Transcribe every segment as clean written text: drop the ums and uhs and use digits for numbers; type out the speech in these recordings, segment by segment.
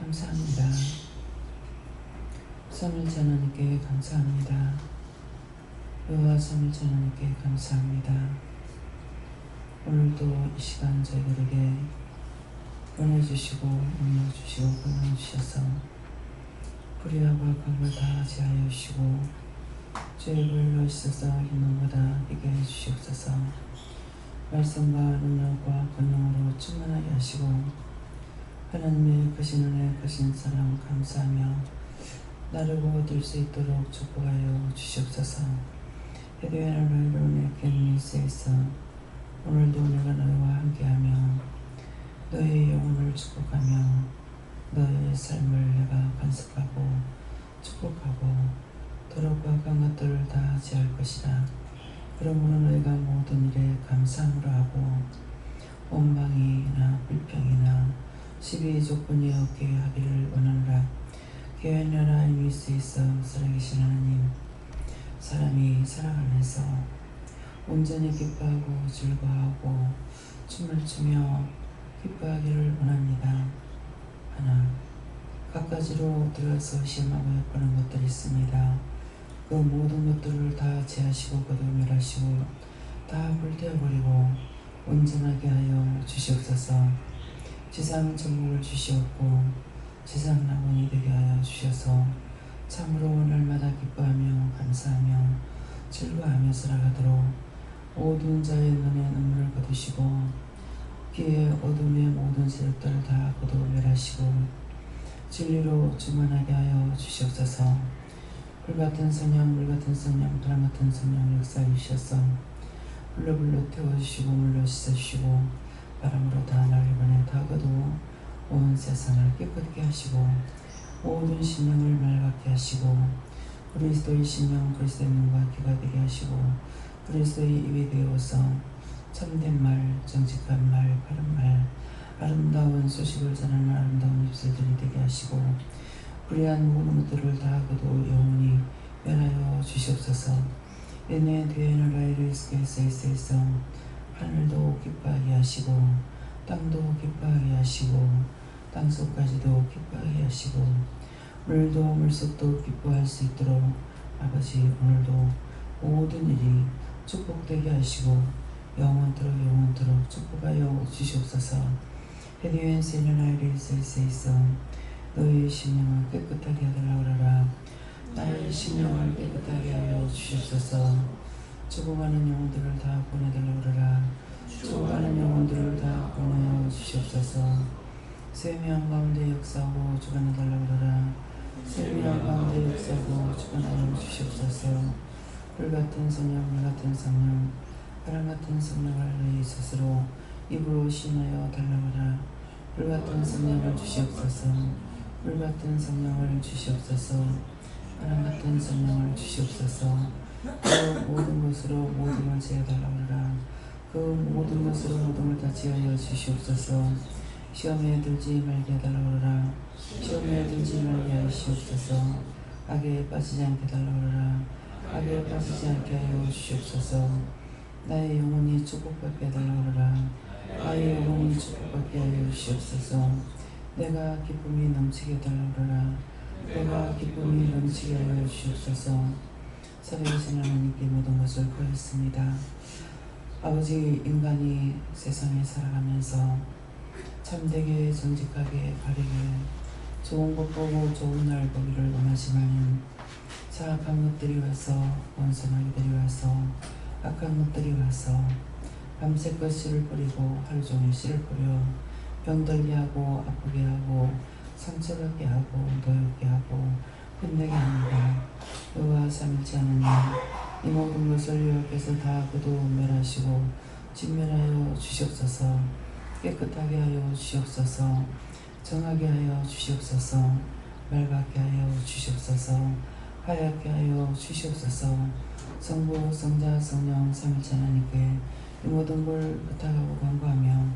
감사합니다. 삼일째 하나님께 감사합니다. 여호와 삼일째 하나님께 감사합니다. 오늘도 이 시간 저희들에게 보내주시고 응해주시고 권해주셔서 불의하고 악한 걸 다 제하여 주시고 죄를 있어서 있는보다 비게 해주시옵소서. 말씀과 능력과 권능으로 충만하게 하시고 하나님의 크신 은혜 크신 사랑 감사하며 나르고 뛸 수 있도록 축복하여 주시옵소서. 해변의 은혜 곁에 있어 오늘도 내가 너희와 함께하며 너희의 영혼을 축복하며 너희의 삶을 내가 간섭하고 축복하고 더럽고 악한 것들을 다 제할 것이라. 그러므로 너희가 모든 일에 감사함으로 하고 원망이나 불평이나 시비 조건이 없게 하기를 원하노라. 교회는 하나님 위에 있어 살아계신 하나님, 사람이 사랑 안에서 온전히 기뻐하고 즐거워하고 춤을 추며 기뻐하기를 원합니다. 하나, 갖가지로 들어서 시험하고 엿보는 것들이 있습니다. 그 모든 것들을 다 제하시고 거두멸하시고 다 불태워버리고 온전하게 하여 주시옵소서. 지상 천국을 주시옵고 지상 낙원이 되게 하여 주셔서 참으로 날마다 기뻐하며 감사하며 즐거워하며 살아가도록 모든 자의 눈에 눈물을 거두시고 귀의 어둠의 모든 세력들을 다 거두멸하시고 진리로 충만하게 하여 주시옵소서. 불같은 성령 물같은 성령 바람같은 성령 역사해 주셔서 불로 태워주시고 물로 씻어주시고 바람으로 다 날을 보내 다 거두어 온 세상을 깨끗하게 하시고 모든 심령을 맑게 하시고 그리스도의 심령 그리스도의 눈과 귀가 되게 하시고 그리스도의 입이 되어서 참된 말 정직한 말 바른 말 아름다운 소식을 전하는 아름다운 입술들이 되게 하시고 불의한 모든 것들을 다 거두어 영원히 멸하여 주시옵소서. 은혜 되는 라이를 있어 하늘도 기뻐하게 하시고 땅도 기뻐하게 하시고 땅속까지도 기뻐하게 하시고 물도 물속도 기뻐할 수 있도록 아버지 오늘도 모든 일이 축복되게 하시고 영원토록 축복하여 주시옵소서. 헤디엔 세련하이를 있어 너희의 심령을 깨끗하게 하달라고 하라. 나의 심령을 깨끗하게 하여 주시옵소서. 죽어가는 영혼들을 다 보내달라고 하라. 죽어가는 영혼들을 다 보내어 주시옵소서. 세미한 가운데 역사하고 주관해달라고 하라. 세미한 가운데 역사하고 주관하여 주시옵소서. 불같은 성령 물같은 성령 바람같은 성령을 너희 스스로 입으로 신하여 달라고 하라. 불같은 성령을 주시옵소서. 물같은 성령을 주시옵소서. 바람같은 성령을 주시옵소서. 그 모든 것으로 모든 걸 제어달라고 하라. 그 모든 것으로 모든 걸 다 제하여 주시옵소서. 시험에 들지 말게 해달라고 하라. 시험에 들지 말게 하시옵소서. 악에 빠지지 않게 해달라고 하라. 악에 빠지지 않게 하여 주시옵소서. 나의 영혼이 축복받게 해달라고 하라. 나의 영혼이 축복받게 하여 주시옵소서. 내가 기쁨이 넘치게 해달라고 하라. 내가 기쁨이 넘치게 하여 주시옵소서. 살아계신 하나님께 모든 것을 구했습니다. 아버지, 인간이 세상에 살아가면서 참되게 정직하게 바르게 좋은 것 보고 좋은 날 보기를 원하지만 사악한 것들이 와서 원선하게들이 와서 악한 것들이 와서 밤새껏 씨를 뿌리고 하루 종일 씨를 뿌려 병들게 하고 아프게 하고 상처받게 하고 노엽게 하고 끝내게 합니다. 여호와 삼일째 하나님, 이 모든 것을 여호와께서 다 거두멸하시고 진멸하여 주시옵소서. 깨끗하게 하여 주시옵소서. 정하게 하여 주시옵소서. 맑게 하여 주시옵소서. 하얗게 하여 주시옵소서. 성부 성자 성령 삼일째 하나님께 이 모든 걸 부탁하고 간구하며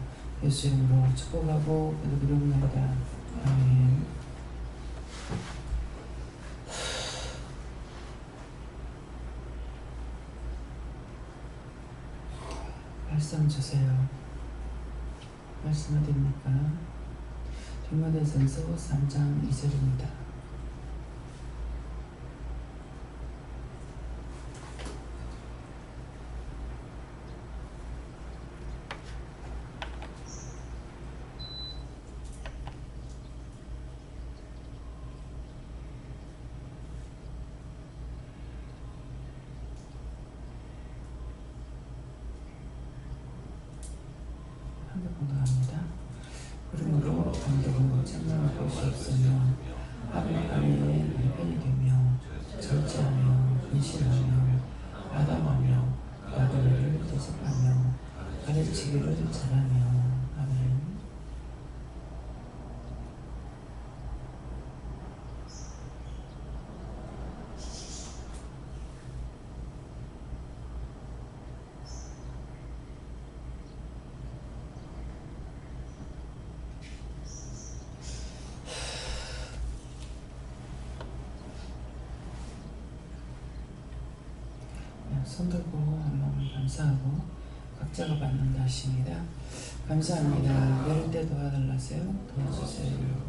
예수 이름으로 축복하고 기도드리옵나이다. 아멘. 말씀 주세요. 말씀 어디입니까? 디모데전서 3장 2절입니다. 한번 합니다. 그러므로 감독은 책망을 볼 수 없으며 하루아래에 남편이 되며 절제하며 근신하며 마담하며 나그네를 대접하며 가르치기를 잘하며. 아멘. 손 들고 하나님 감사하고 각자가 받는 다시입니다. 감사합니다. 이럴 때 도와달라세요. 도와주세요.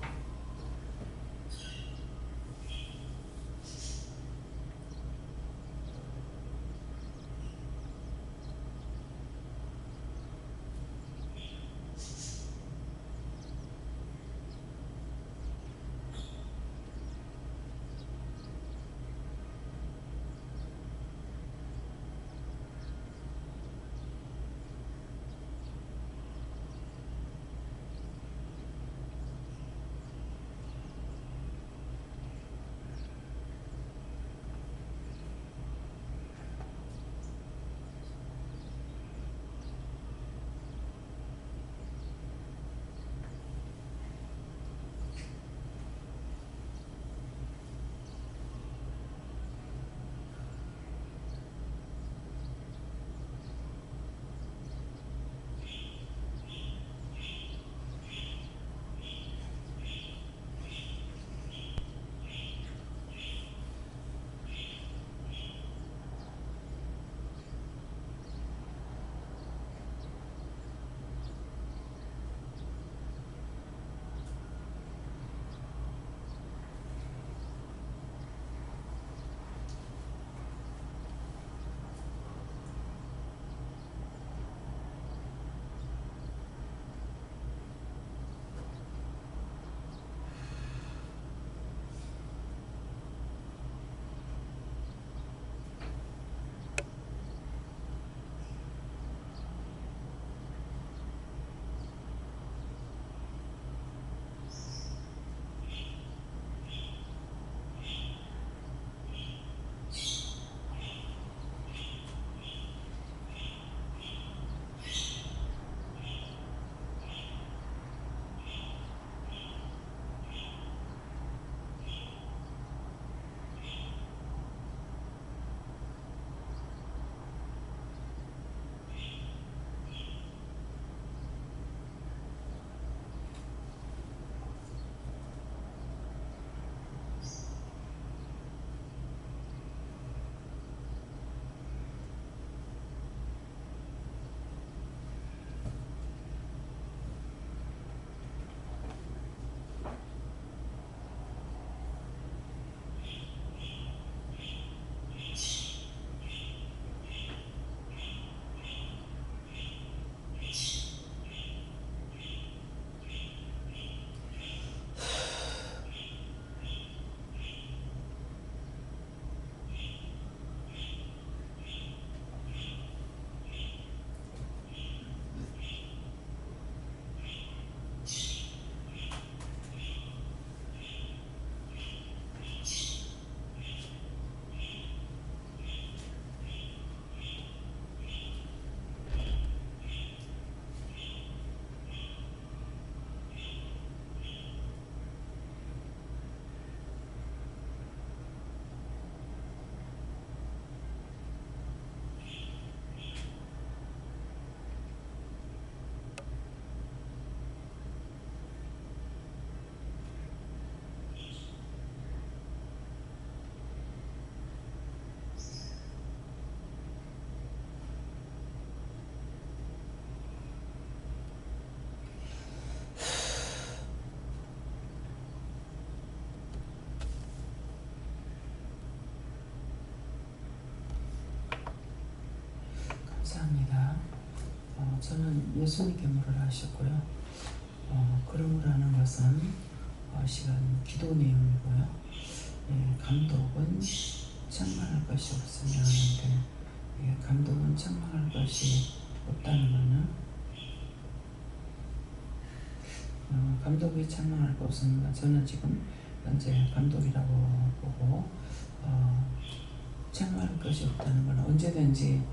저는 예수님께 물을 하셨고요. 그러므라는 것은 시간 기도 내용이고요. 감독은 책망할 것이 없으며 하는데, 감독은 책망할 것이 없다는 것은 감독이 책망할 것 없습니다. 저는 지금 현재 감독이라고 보고 책망할 것이 없다는 건 언제든지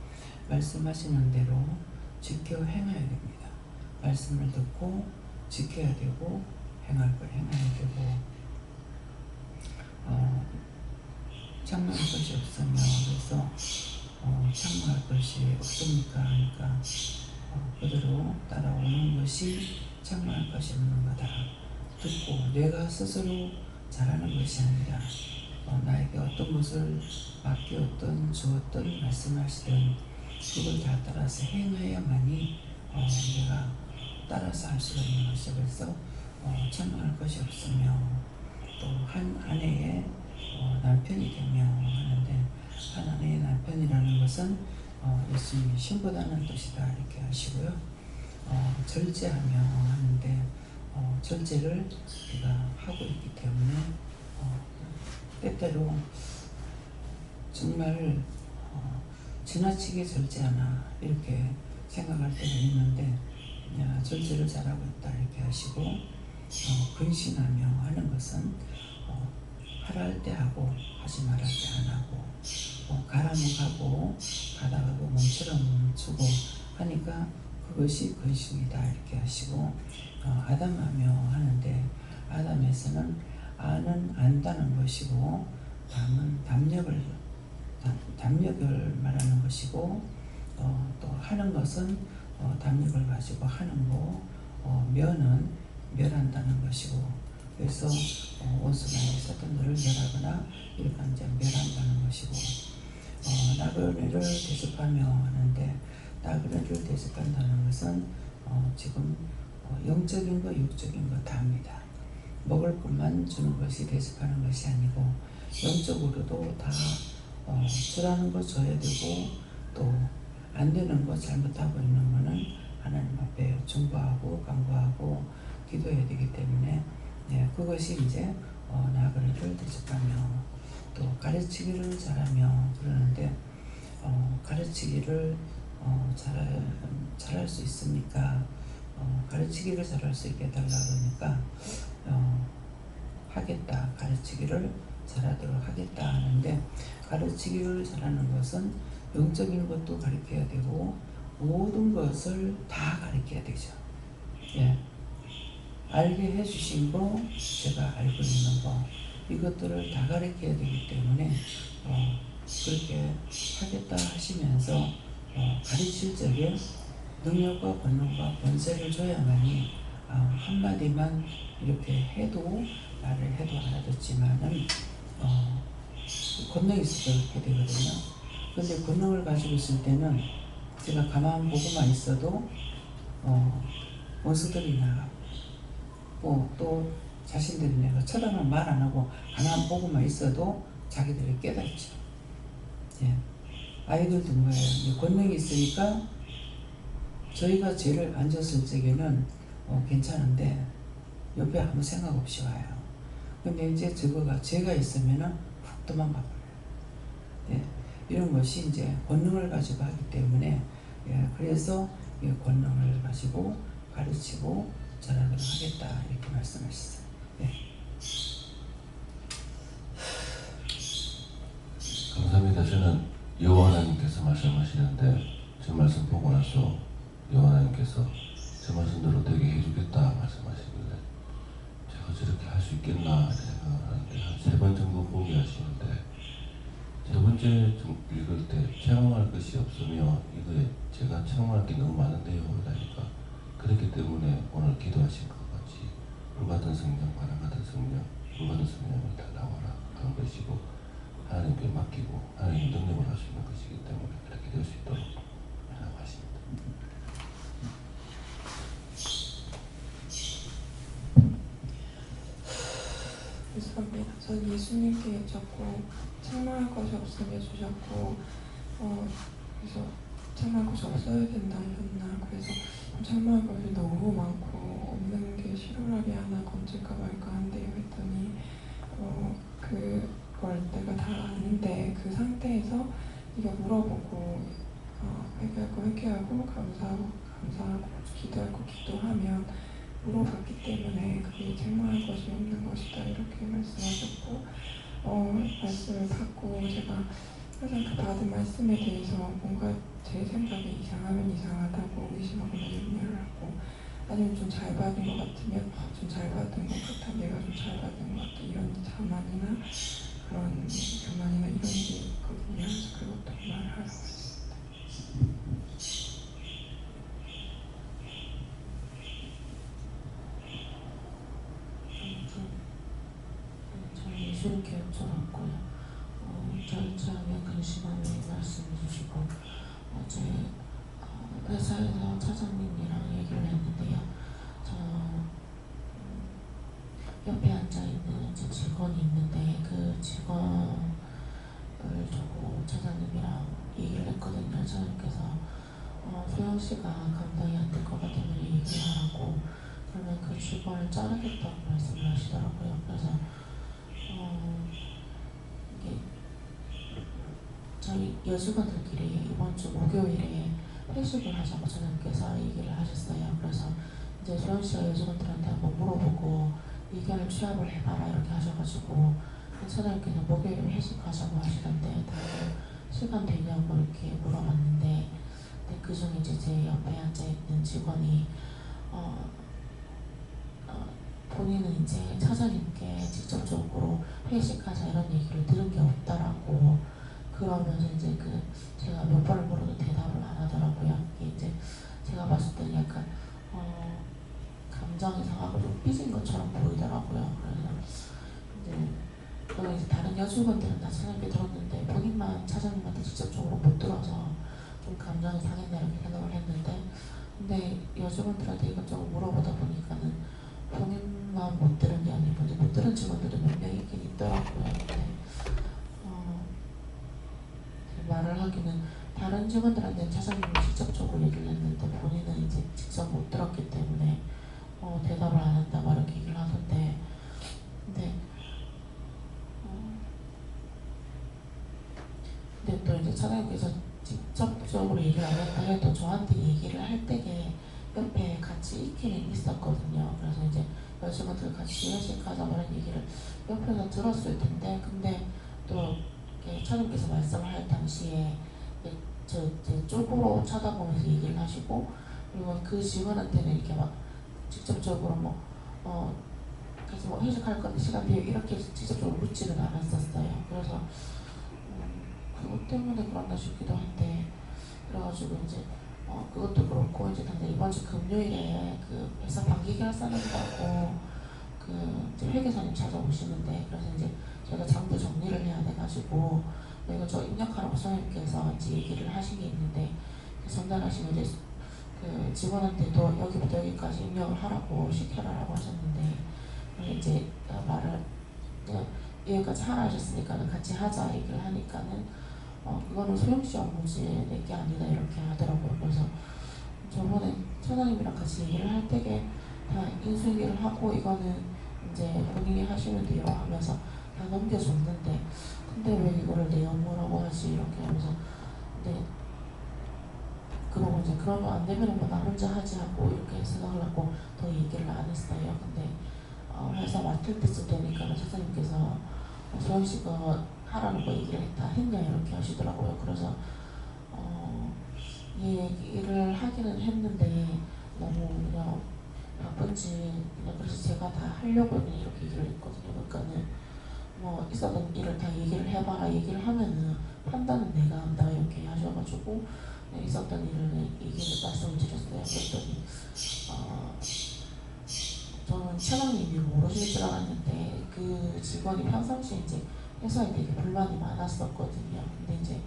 말씀하시는 대로 지켜 행해야 됩니다. 말씀을 듣고 지켜야 되고 행할 걸 행해야 되고 책망할 것이 없으며 그래서 책망할 것이 없습니까? 하니까 그대로 따라오는 것이 책망할 것이 없는 거다. 듣고 내가 스스로 잘하는 것이 아니라 나에게 어떤 것을 맡기었든 주었든 말씀하시든 그걸 다 따라서 행해야만이 내가 따라서 할 수가 있는 것이 그래서 책망할 것이 없으며 또 한 아내의 남편이 되며 하는데 한 아내의 남편이라는 것은 예수님이 신부다는 뜻이다 이렇게 하시고요. 절제하며 하는데 절제를 우리가 하고 있기 때문에 때때로 정말 지나치게 절제하나 이렇게 생각할 때가 있는데 절제를 잘하고 있다 이렇게 하시고 근신하며 하는 것은 하라 할 때 하고 하지 말할 때 안 하고 가라면 가고 가다가 멈추라면 멈추고 하니까 그것이 근신이다 이렇게 하시고 아담하며 하는데 아담에서는 아는 안다는 것이고 담은 담력을 말하는 것이고 또 하는 것은 담력을 가지고 하는 거 면은 멸한다는 것이고 그래서 원수가 사탄들을 멸하거나 이렇게 이제 멸한다는 것이고 나그네를 대접하며 하는데 나그네를 대접한다는 것은 지금 영적인 거 육적인 거 다입니다. 먹을 것만 주는 것이 대접하는 것이 아니고 영적으로도 다 주라는 거 줘야 되고 또 안 되는 거 잘못하고 있는 거는 하나님 앞에 중보하고 간구하고 기도해야 되기 때문에 그것이 이제 나그네를 대접하며 또 가르치기를 잘하며 그러는데 가르치기를 잘할 수 있습니까? 가르치기를 잘할 수 있게 해달라 그러니까 하겠다 가르치기를 잘하도록 하겠다 하는데 가르치기를 잘하는 것은 영적인 것도 가르쳐야 되고 모든 것을 다 가르쳐야 되죠. 알게 해주신 거 제가 알고 있는 거 이것들을 다 가르쳐야 되기 때문에 그렇게 하겠다 하시면서 가르칠 적에 능력과 권능과 권세를 줘야만이 한마디만 이렇게 해도 말을 해도 알아듣지만은 권능이 있어서 그렇게 되거든요. 근데 권능을 가지고 있을 때는 제가 가만 보고만 있어도 원수들이 나가고 또 자신들이 내가 쳐다만 말 안 하고 가만 보고만 있어도 자기들이 깨닫죠. 아이들도 뭐예요? 권능이 있으니까 저희가 죄를 안 졌을 적에는 괜찮은데 옆에 아무 생각 없이 와요. 근데 이제 저거가 죄가 있으면은 훅 도망가버려요. 이런 것이 이제 권능을 가지고 하기 때문에 그래서 권능을 가지고 가르치고 잘하도록 하겠다 이렇게 말씀하셨어요. 감사합니다. 저는 여호와 하나님께서 말씀하시는데 저 말씀 보고 나서 여호와 하나님께서 저 말씀대로 되게 해주겠다 말씀하시길래 제가 저렇게 할 수 있겠나 생각을 하는데 한 3번 정도 포기하시는데 세 번째 읽을 때 체험할 것이 없으며 이거에 제가 체험할 게 너무 많은데요 그러니까 그렇기 때문에 오늘 기도하신 것 같이 불같은 성령, 바람 같은 성령, 불같은 성령을 달라와라 하는 것이고 하나님께 맡기고 하나님의 능력을 할 수 있는 것이기 때문에 그렇게 될 수 있도록 생각하십니다. 감사합니다. 전 예수님께 자꾸 책망할 것이 없으며 주셨고 그래서 책망할 것이 써야 된다 이랬나. 그래서 참여할 것이 너무 많고 없는 게 실오라리 하나 건질까 말까 한대요 했더니 그걸 내가 다 아는데 그 상태에서 네가 물어보고 회개할 거 회개하고 감사하고 기도할 거 기도하면 물어봤기 때문에 그게 책망할 것이 없는 것이다 이렇게 말씀하셨고 말씀을 받고 제가 항상 그 받은 말씀에 대해서 뭔가 제 생각에 이상하면 이상하다고 의심하거나 염려를 하고 아니면 좀 잘 받은 것 같으면 좀 잘 받은 것 같아 내가 좀 잘 받은 것 같다 이런 자만이나 그런 교만이나 이런 게 있거든요. 그래서 그것도 말하라고 했습니다. 저희 예술교육 졸업고요. 절차하며 근심하며 말씀해 주시고 어제 회사에서 차장님이랑 얘기를 했는데요. 저 옆에 앉아있는 이제 직원이 있는데 그 직원을 두고 차장님이랑 얘기를 했거든요. 차장님께서 소영씨가 감당이 안 될 것 같으면 얘기를 하라고 그러면 그 직원을 자르겠다고 말씀을 하시더라고요. 그래서 이게 저희 여직원들끼리 이번 주 목요일에 회식을 하자고 차장님께서 얘기를 하셨어요. 그래서 이제 소영씨가 여직원들한테 한번 물어보고 의견을 취합을 해봐라 이렇게 하셔가지고 차장님께서 목요일에 회식하자고 하시던데 다들 시간 되냐고 이렇게 물어봤는데 그 중에 이제 제 옆에 앉아있는 직원이 본인은 이제 차장님께 직접적으로 회식하자 이런 얘기를 들은 게 없다라고 그러면서 이제 제가 몇 번을 물어도 대답을 안 하더라고요. 이게 이제 제가 봤을 때는 약간 감정이 상하고 좀 삐진 것처럼 보이더라고요. 그래서 이제 다른 여직원들은 다 차장님께 들었는데 본인만 차장님한테 직접적으로 못 들어서 좀 감정이 상했나 이렇게 생각을 했는데 근데 여직원들한테 이것저것 물어보다 보니까는 본인만 못 들은 게 아니고 이제 못 들은 직원들도 몇 명 있긴 있더라고요. 근데 말을 하기는 다른 직원들한테는 차장님이 직접적으로 얘기를 했는데 본인은 이제 직접 못 들었기 때문에 대답을 안 한다 막 이렇게 얘기를 하던데 근데 또 이제 차장님께서 직접적으로 얘기를 안 했다 해도 저한테 얘기를 할 때에 옆에 같이 있기는 있었거든요. 그래서 이제 여직원들 같이 회식하자 이런 얘기를 옆에서 들었을 텐데 근데 또 차장님께서 말씀할 당시에 제 쪽으로 쳐다보면서 얘기를 하시고 그리고 그 직원한테는 이렇게 막 직접적으로 같이 회식할 건데 시간 비워 이렇게 직접적으로 묻지는 않았었어요. 그래서 그것 때문에 그런가 싶기도 한데 그래가지고 이제 그것도 그렇고 이제 당장 이번 주 금요일에 그 회사 반기 결산한다고 이제 회계사님 찾아오시는데 그래서 이제 제가 장부 정리를 해야 돼가지고 이거 저 입력하라고 선생님께서 이제 얘기를 하신 게 있는데 전달하시면 이제 그 직원한테도 여기부터 여기까지 입력을 하라고 시켜라라고 하셨는데 이제 말을 여기까지 하라 하셨으니까는 같이 하자 얘기를 하니까는 그거는 소영씨 업무지 내게 아니다 이렇게 하더라고요. 그래서 저번에 차장님이랑 같이 얘기를 할 때에 다 인수인계를 하고 이거는 이제 본인이 하시면 돼요 하면서 다 넘겨줬는데 근데 왜 이거를 내 업무라고 하지 이렇게 하면서 근데 그러고 이제 그러면 안 되면 뭐 나 혼자 하지 하고 이렇게 생각을 하고 더 얘기를 안 했어요. 근데 회사 맡을 때쯤 되니까 차장님께서 소영 씨가 하라는 거 얘기를 다 했냐 이렇게 하시더라고요. 그래서 이 얘기를 하기는 했는데 너무 그냥 바쁜지 그냥 그래서 제가 다 하려고 이렇게 얘기를 했거든요. 그러니까는 있었던 일을 다 얘기를 해봐라 얘기를 하면은 판단은 내가 한다 이렇게 하셔가지고 있었던 일을 얘기를 말씀을 드렸어요. 그랬더니 저는 차장님이 모르실 줄 알았는데 그 직원이 평상시에 이제 회사에 되게 불만이 많았었거든요. 근데 이제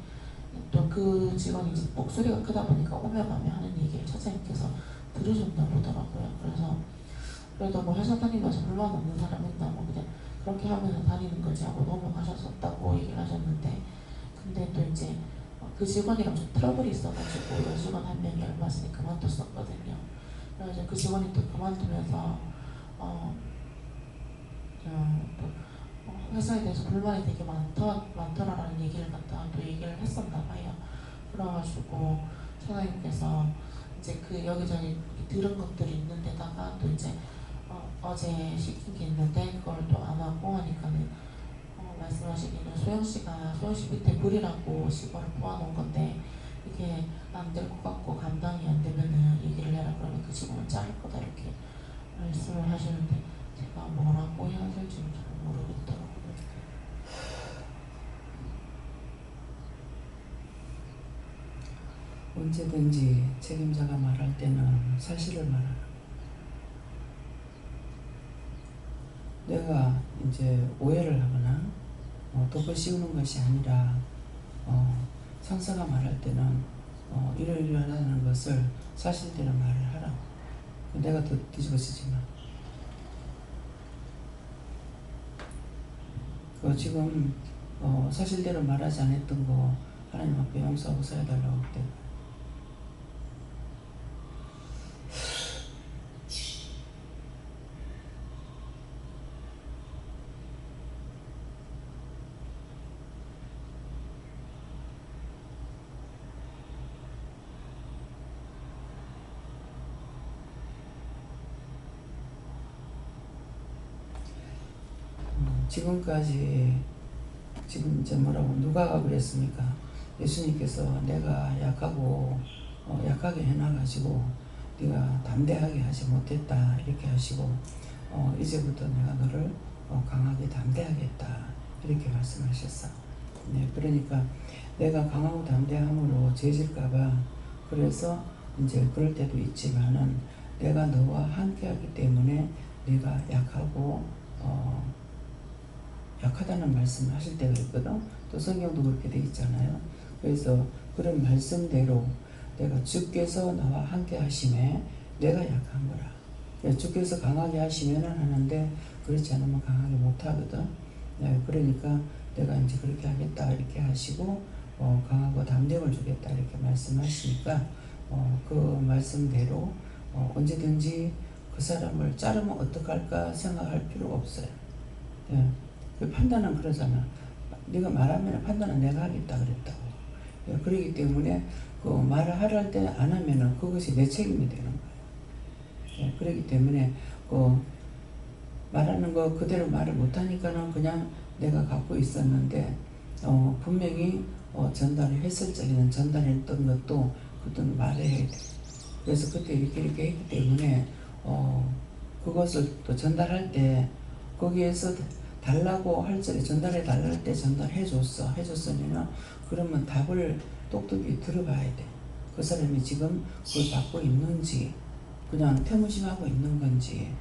또 그 직원이 이제 목소리가 크다 보니까 오며 가며 하는 얘기를 차장님께서 들으셨나 보더라고요. 그래서 그래도 뭐 회사 다니면서 불만 없는 사람 있나 뭐 그냥 그렇게 하면서 다니는 거지 하고 넘어가셨었다고 얘기를 하셨는데 근데 또 이제 그 직원이랑 좀 트러블이 있어가지고 여직원 한 명이 얼마 전에 그만뒀었거든요. 그래서 그 직원이 또 그만두면서 회사에 대해서 불만이 되게 많더라라는 얘기를 갖다가 또 얘기를 했었나 봐요. 그래가지고 사장님께서 이제 그 여기저기 들은 것들이 있는데다가 또 이제 어제 시킨 게 있는데 그걸 또 안 하고 하니까는 말씀하시기는 소영씨 밑에 불이라고 직원을 뽑아놓은 건데 이게 안 될 것 같고 감당이 안 되면은 얘기를 해라 그러면 그 직원은 자를 거다 이렇게 말씀을 하시는데 제가 뭐라고 해야 될지는 잘 모르겠더라고요. 언제든지 책임자가 말할 때는 사실을 말하라. 내가 이제 오해를 하거나 덮어 씌우는 것이 아니라 상사가 말할 때는 이러이러하다는 것을 사실대로 말을 하라고. 내가 뒤집어 쓰지 마. 지금 사실대로 말하지 않았던 거 하나님 앞에 용서하고 써야달라고 그때. 지금까지 지금 이제 뭐라고 누가 그랬습니까? 예수님께서 내가 약하고 약하게 해놔가지고 네가 담대하게 하지 못했다 이렇게 하시고 이제부터 내가 너를 강하게 담대하게 했다 이렇게 말씀하셨어. 네, 그러니까 내가 강하고 담대함으로 죄질까봐 그래서 이제 그럴 때도 있지만은 내가 너와 함께하기 때문에 네가 약하고 약하다는 말씀을 하실 때가 있거든. 또 성경도 그렇게 돼 있잖아요. 그래서 그런 말씀대로 내가 주께서 나와 함께 하심에 내가 약한 거라. 주께서 강하게 하시면은 하는데 그렇지 않으면 강하게 못 하거든. 네, 그러니까 내가 이제 그렇게 하겠다 이렇게 하시고 강하고 담력을 주겠다 이렇게 말씀하시니까 그 말씀대로 언제든지 그 사람을 자르면 어떡할까 생각할 필요가 없어요. 네. 그 판단은 그러잖아. 네가 말하면 판단은 내가 하겠다 그랬다고. 예, 그렇기 때문에 그 말을 하랄 때 안 하면은 그것이 내 책임이 되는 거예요. 예, 그렇기 때문에 그 말하는 거 그대로 말을 못 하니까는 그냥 내가 갖고 있었는데 분명히 전달을 했을 적에는 전달했던 것도 그때는 말해야 돼. 그래서 그때 이렇게 했기 때문에 그것을 또 전달할 때 거기에서 달라고 할 적에 전달해 달라 할 때 해줬으면 그러면 답을 똑똑히 들어봐야 돼. 그 사람이 지금 그걸 받고 있는지 그냥 태무심하고 있는 건지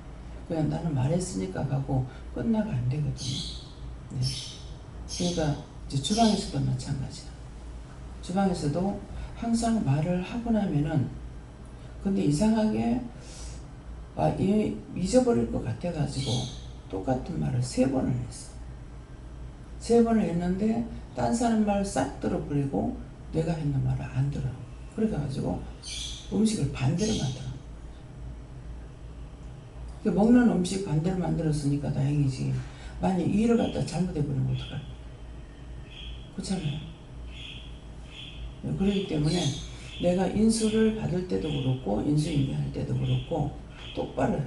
그냥 나는 말했으니까 하고 끝나가 안 되거든요. 네. 그러니까 이제 주방에서도 마찬가지야. 주방에서도 항상 말을 하고 나면은 근데 이상하게 잊어버릴 것 같아가지고 똑같은 말을 3번을 했어. 3번을 했는데 딴 사람 말 싹 들어버리고 내가 했는 말을 안 들어. 그래가지고 음식을 반대로 만들어. 먹는 음식 반대로 만들었으니까 다행이지. 만약 일을 갖다 잘못해버리면 어떡할까? 그렇잖아요. 그렇기 때문에 내가 인수를 받을 때도 그렇고 인수인계할 때도 그렇고 똑바로 해.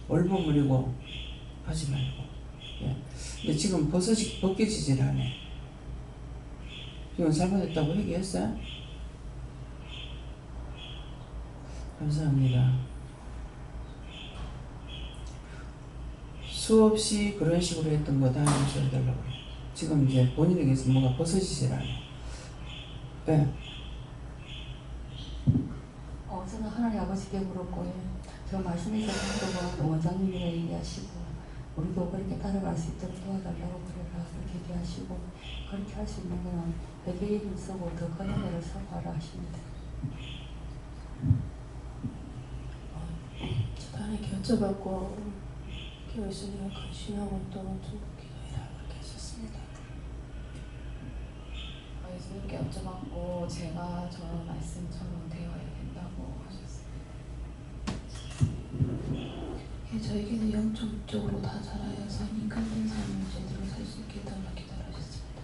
얼버무리고 하지 말고. 예. 근데 지금 버섯이 벗겨지질 않아. 지금 잘못했다고 얘기했어요? 감사합니다. 수없이 그런 식으로 했던 거 다 용서해달라고 그래. 지금 이제 본인에게서 뭔가 벗어지질 않아. 네. 저는 하나님 아버지께 물었고, 저 말씀하셨던 거 원장님이라 얘기하시고, 우리도 그렇게 따라갈 수 있도록 도와달라고 그래라 그렇게 얘기하시고, 그렇게 할 수 있는 거는 회개의 힘 쓰고 더 큰 은혜를 선포하라 하십니다. 하나님께 여쭤봤고 교수님을 근신하고 또 기도해라 그렇게 했었습니다. 예수님께 여쭤봤고 제가 저 말씀처럼 되어야 된다고 하셨어요. 예, 저에게는 영적으로 다 자라여서 인간된 삶을 제대로 살 수 있게 해달라 기도하셨습니다.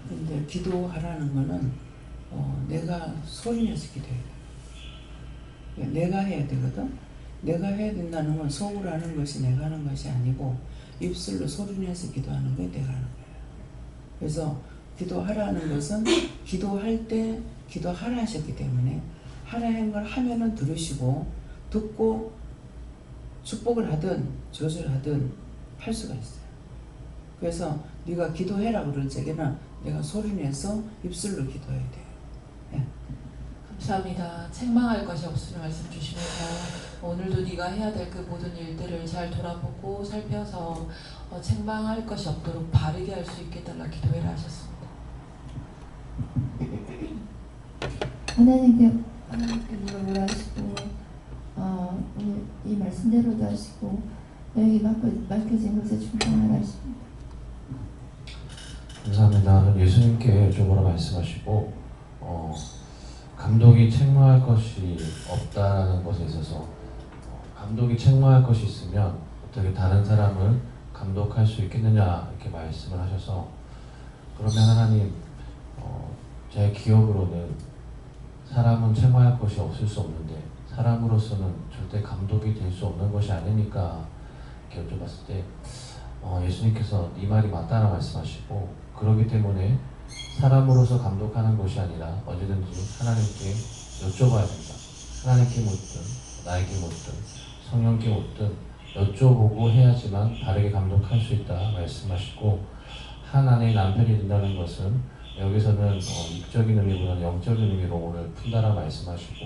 근데 기도하라는 거는 내가 소리내서 기도해야 돼. 내가 해야 되거든. 내가 해야 된다는 건 속으로 하는 것이 내가 하는 것이 아니고 입술로 소리내서 기도하는 게 내가 하는 거예요. 그래서 기도하라는 것은 기도할 때 기도하라 하셨기 때문에 하라는 걸 하면은 들으시고 듣고 축복을 하든 저주를 하든 할 수가 있어요. 그래서 네가 기도해라 그럴 적에는 내가 소리내서 입술로 기도해야 돼요. 예. 감사합니다. 책망할 것이 없으면 말씀 주시면서 오늘도 네가 해야 될 그 모든 일들을 잘 돌아보고 살펴서 책망할 것이 없도록 바르게 할 수 있게 해달라 기도해라 하셨습니다. 하나님께 물어보라 하시고 오늘 이 말씀대로도 하시고 너에게 맡겨진 것에 충성하라 하십니다. 감사합니다. 예수님께 여쭤보라 말씀하시고 감독이 책망할 것이 없다라는 것에 있어서 감독이 책망할 것이 있으면 어떻게 다른 사람을 감독할 수 있겠느냐 이렇게 말씀을 하셔서 그러면 하나님 제 기억으로는 사람은 책망할 것이 없을 수 없는데 사람으로서는 절대 감독이 될 수 없는 것이 아니니까 이렇게 여쭤봤을 때 예수님께서 네 말이 맞다는 말씀하시고 그렇기 때문에 사람으로서 감독하는 것이 아니라 언제든지 하나님께 여쭤봐야 된다. 하나님께 묻든 나에게 묻든 성령께 묻든 여쭤보고 해야지만 바르게 감독할 수 있다 말씀하시고 한 아내의 남편이 된다는 것은 여기서는 육적인 의미보다는 영적인 의미로 오늘 푼다라 말씀하시고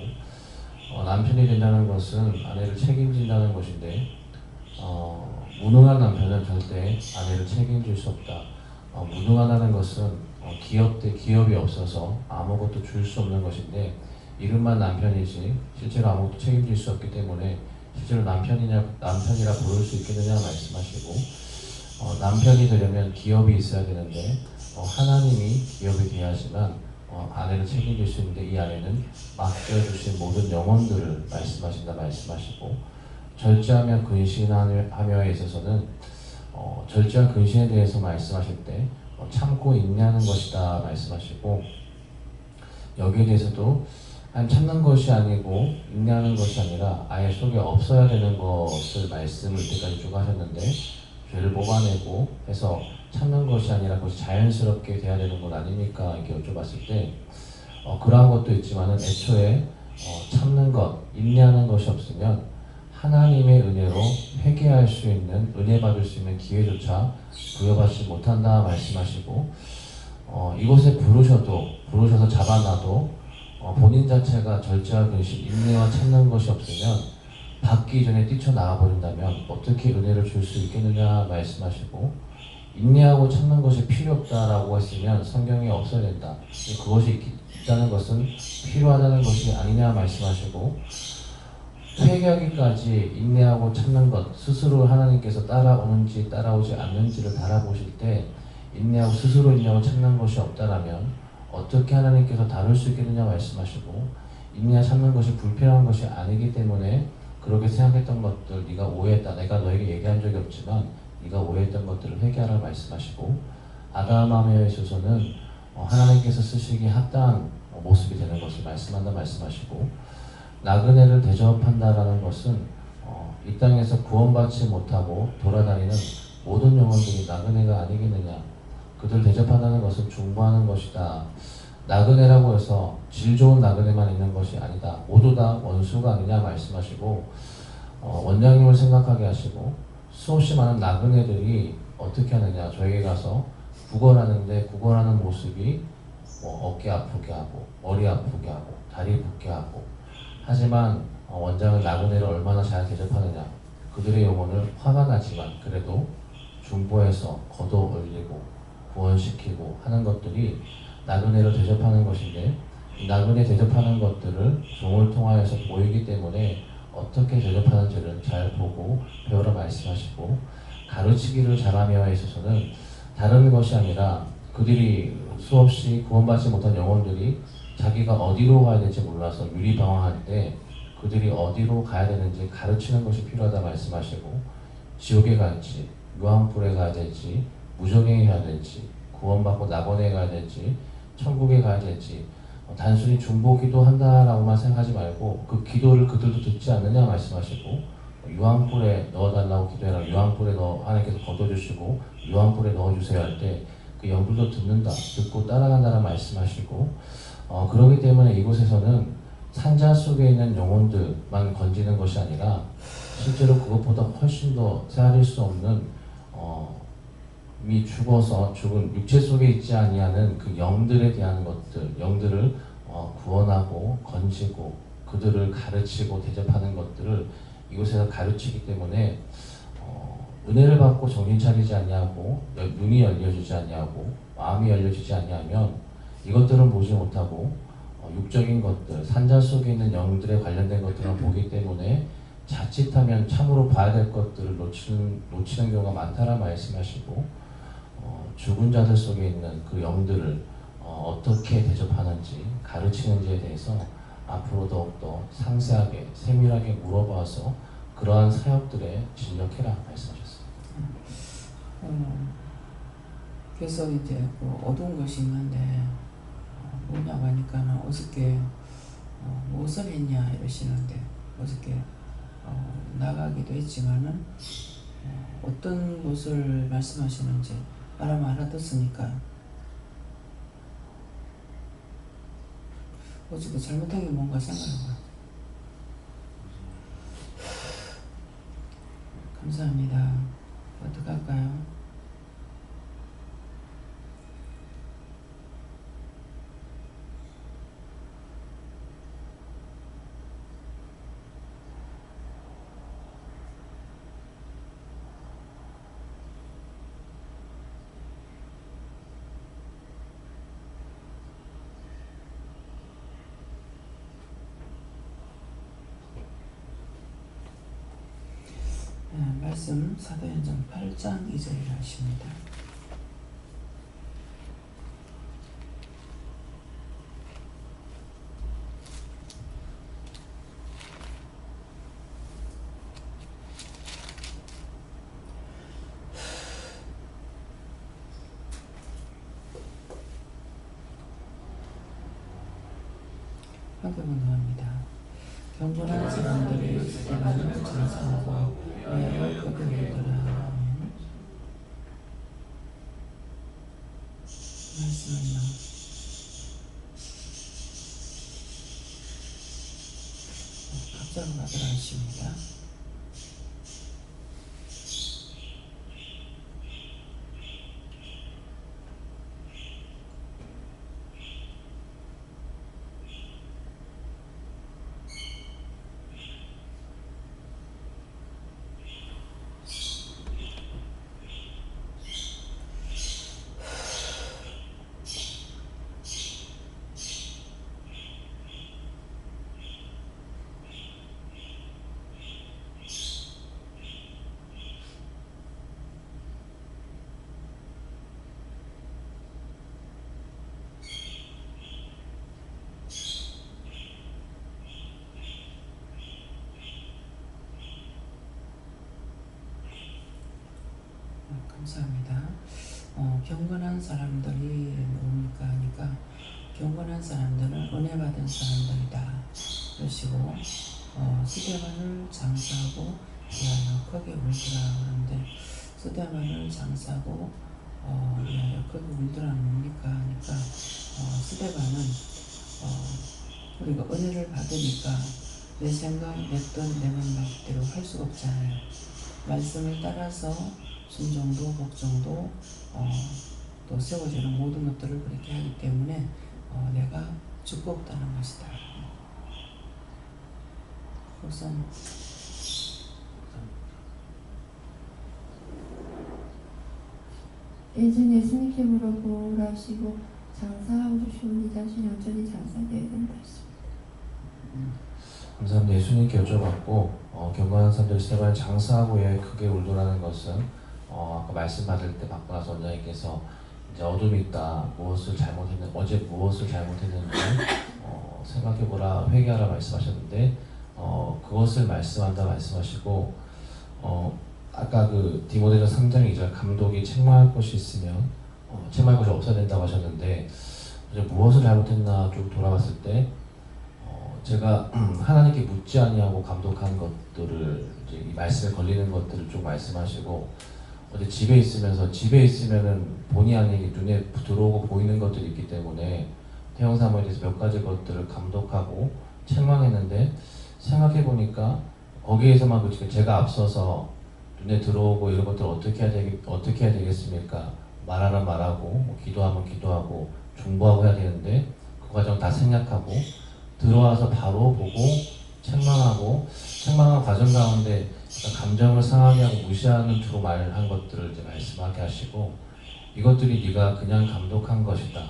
남편이 된다는 것은 아내를 책임진다는 것인데 무능한 남편은 절대 아내를 책임질 수 없다. 무능하다는 것은 기업이 없어서 아무것도 줄 수 없는 것인데 이름만 남편이지 실제로 아무것도 책임질 수 없기 때문에 실제로 남편이라 부를 수 있겠느냐 말씀하시고 남편이 되려면 기업이 있어야 되는데 하나님이 기업이 돼야지만 아내를 책임질 수 있는데 이 아내는 맡겨주신 모든 영혼들을 말씀하신다 말씀하시고 절제하며 근신하며에 있어서는 절제와 근신에 대해서 말씀하실 때 참고 인내하는 것이다 말씀하시고 여기에 대해서도 참는 것이 아니고 인내하는 것이 아니라 아예 속에 없어야 되는 것을 말씀을 이때까지 쭉 하셨는데 죄를 뽑아내고 해서 참는 것이 아니라 그것이 자연스럽게 돼야 되는 건 아닙니까? 이렇게 여쭤봤을 때 그러한 것도 있지만은 애초에 참는 것, 인내하는 것이 없으면 하나님의 은혜로 회개할 수 있는 은혜 받을 수 있는 기회조차 부여받지 못한다 말씀하시고 이곳에 부르셔서 잡아놔도 본인 자체가 절제와 근신, 인내와 참는 것이 없으면 받기 전에 뛰쳐나가 버린다면 어떻게 은혜를 줄 수 있겠느냐 말씀하시고 인내하고 참는 것이 필요 없다라고 했으면 성경에 없어야 된다. 그것이 있다는 것은 필요하다는 것이 아니냐 말씀하시고 회개하기까지 인내하고 참는 것 스스로 하나님께서 따라오는지 따라오지 않는지를 바라보실 때 인내하고 스스로 인내하고 참는 것이 없다라면 어떻게 하나님께서 다룰 수 있겠느냐 말씀하시고 인내와 참는 것이 불필요한 것이 아니기 때문에 그렇게 생각했던 것들 네가 오해했다. 내가 너에게 얘기한 적이 없지만 네가 오해했던 것들을 회개하라 말씀하시고 아담함에 있어서는 하나님께서 쓰시기 합당한 모습이 되는 것을 말씀한다 말씀하시고 나그네를 대접한다라는 것은 이 땅에서 구원받지 못하고 돌아다니는 모든 영혼들이 나그네가 아니겠느냐. 그들 대접한다는 것은 중보하는 것이다. 나그네라고 해서 질 좋은 나그네만 있는 것이 아니다. 모두 다 원수가 아니냐 말씀하시고 원장님을 생각하게 하시고 수없이 많은 나그네들이 어떻게 하느냐. 저에게 가서 구걸하는데 구걸하는 모습이 어깨 아프게 하고 머리 아프게 하고 다리 붓게 하고 하지만 원장은 나그네를 얼마나 잘 대접하느냐. 그들의 영혼을 화가 나지만 그래도 중보해서 걷어 올리고 구원시키고 하는 것들이 나그네를 대접하는 것인데 이 나그네 대접하는 것들을 종을 통하여서 보이기 때문에 어떻게 대접하는지를 잘 보고 배우라 말씀하시고 가르치기를 잘하며에 있어서는 다른 것이 아니라 그들이 수없이 구원받지 못한 영혼들이 자기가 어디로 가야 될지 몰라서 유리방황할 때 그들이 어디로 가야 되는지 가르치는 것이 필요하다 말씀하시고, 지옥에 갈지, 유황불에 가야 될지, 무정행에 가야 될지, 구원받고 낙원에 가야 될지, 천국에 가야 될지, 단순히 중보 기도한다라고만 생각하지 말고 그 기도를 그들도 듣지 않느냐 말씀하시고, 유황불에 넣어달라고 기도해라, 유황불에 하나님께서 거둬주시고 유황불에 넣어주세요 할 때 그 영들도 듣는다, 듣고 따라간다는 말씀하시고, 그렇기 때문에 이곳에서는 산자 속에 있는 영혼들만 건지는 것이 아니라 실제로 그것보다 훨씬 더 헤아릴 수 없는 이미 죽어서 죽은 육체 속에 있지 아니하는 그 영들에 대한 것들, 영들을 구원하고 건지고 그들을 가르치고 대접하는 것들을 이곳에서 가르치기 때문에 은혜를 받고 정신 차리지 아니하고 눈이 열려지지 아니하고 마음이 열려지지 아니하면 이것들은 보지 못하고 육적인 것들, 산자 속에 있는 영들에 관련된 것들만 보기 때문에 자칫하면 참으로 봐야 될 것들을 놓치는 경우가 많다라 말씀하시고, 죽은 자들 속에 있는 그 영들을 어떻게 대접하는지 가르치는지에 대해서 앞으로 더욱더 상세하게 세밀하게 물어봐서 그러한 사역들에 진력해라 말씀하셨습니다. 그래서 이제 그 어두운 것이 있는데 뭐냐고 하니까는 어저께 무엇을 했냐 이러시는데, 어저께 나가기도 했지만은 어떤 것을 말씀하시는지 알아듣으니까 어저께 잘못한 게 뭔가 생각해봐. 감사합니다. 어떡할까요? 말씀 사도행전 8장 2절이라 하십니다. 함께 분노합니다. 경건한 사람들이 하나님을 찬송하고 내가 그들이더라. 말씀은요, 각자로 가더라 하십니다. 감사합니다. 경건한 사람들이 뭡니까 하니까, 경건한 사람들은 은혜 받은 사람들이다 그러시고, 스데반을 장사하고 위하여 크게 울더라 그러는데, 스데반을 장사하고 위하여 크게 울더라는 뭡니까 하니까, 스데반은 우리가 은혜를 받으니까 내 생각, 내 뜻, 내 맘대로 할 수가 없잖아요. 말씀을 따라서 순종도 복종도 또 세워지는 모든 것들을 그렇게 하기 때문에 내가 죽고 없다는 것이다. 우선 예전 예수님께 물어보라 하시고 장사하고 주시고 네 자신이 온전히 장사되어야 된다 하십니다. 감사합니다. 예수님께 여쭤봤고, 경건한 사람들이 세발 장사하고 에 크게 울더라는 것은 아까 말씀 받을 때 받고 나서 원장님께서 이제 어둠이 있다. 무엇을 잘못했는 어제 무엇을 잘못했는지 생각해보라, 회개하라 말씀하셨는데 그것을 말씀한다 말씀하시고 아까 그 디모데서 3장 2절 감독이 책망할 것이 있으면 책망할 것이 없어야 된다고 하셨는데 어제 무엇을 잘못했나 쭉 돌아봤을 때 제가 하나님께 묻지 아니하고 감독한 것들을 이제 이 말씀에 걸리는 것들을 쭉 말씀하시고 어제 집에 있으면은 본의 아니게 눈에 들어오고 보이는 것들이 있기 때문에 태영 사모에 대해서 몇 가지 것들을 감독하고 책망했는데 생각해 보니까 거기에서만 그치고 제가 앞서서 눈에 들어오고 이런 것들 어떻게 해야 되겠습니까? 말하면 말하고 뭐 기도하면 기도하고 중보하고 해야 되는데 그 과정 다 생략하고 들어와서 바로 보고 책망한 과정 가운데 감정을 상하게 하고 무시하는 투로 말한 것들을 이제 말씀하게 하시고 이것들이 네가 그냥 감독한 것이다.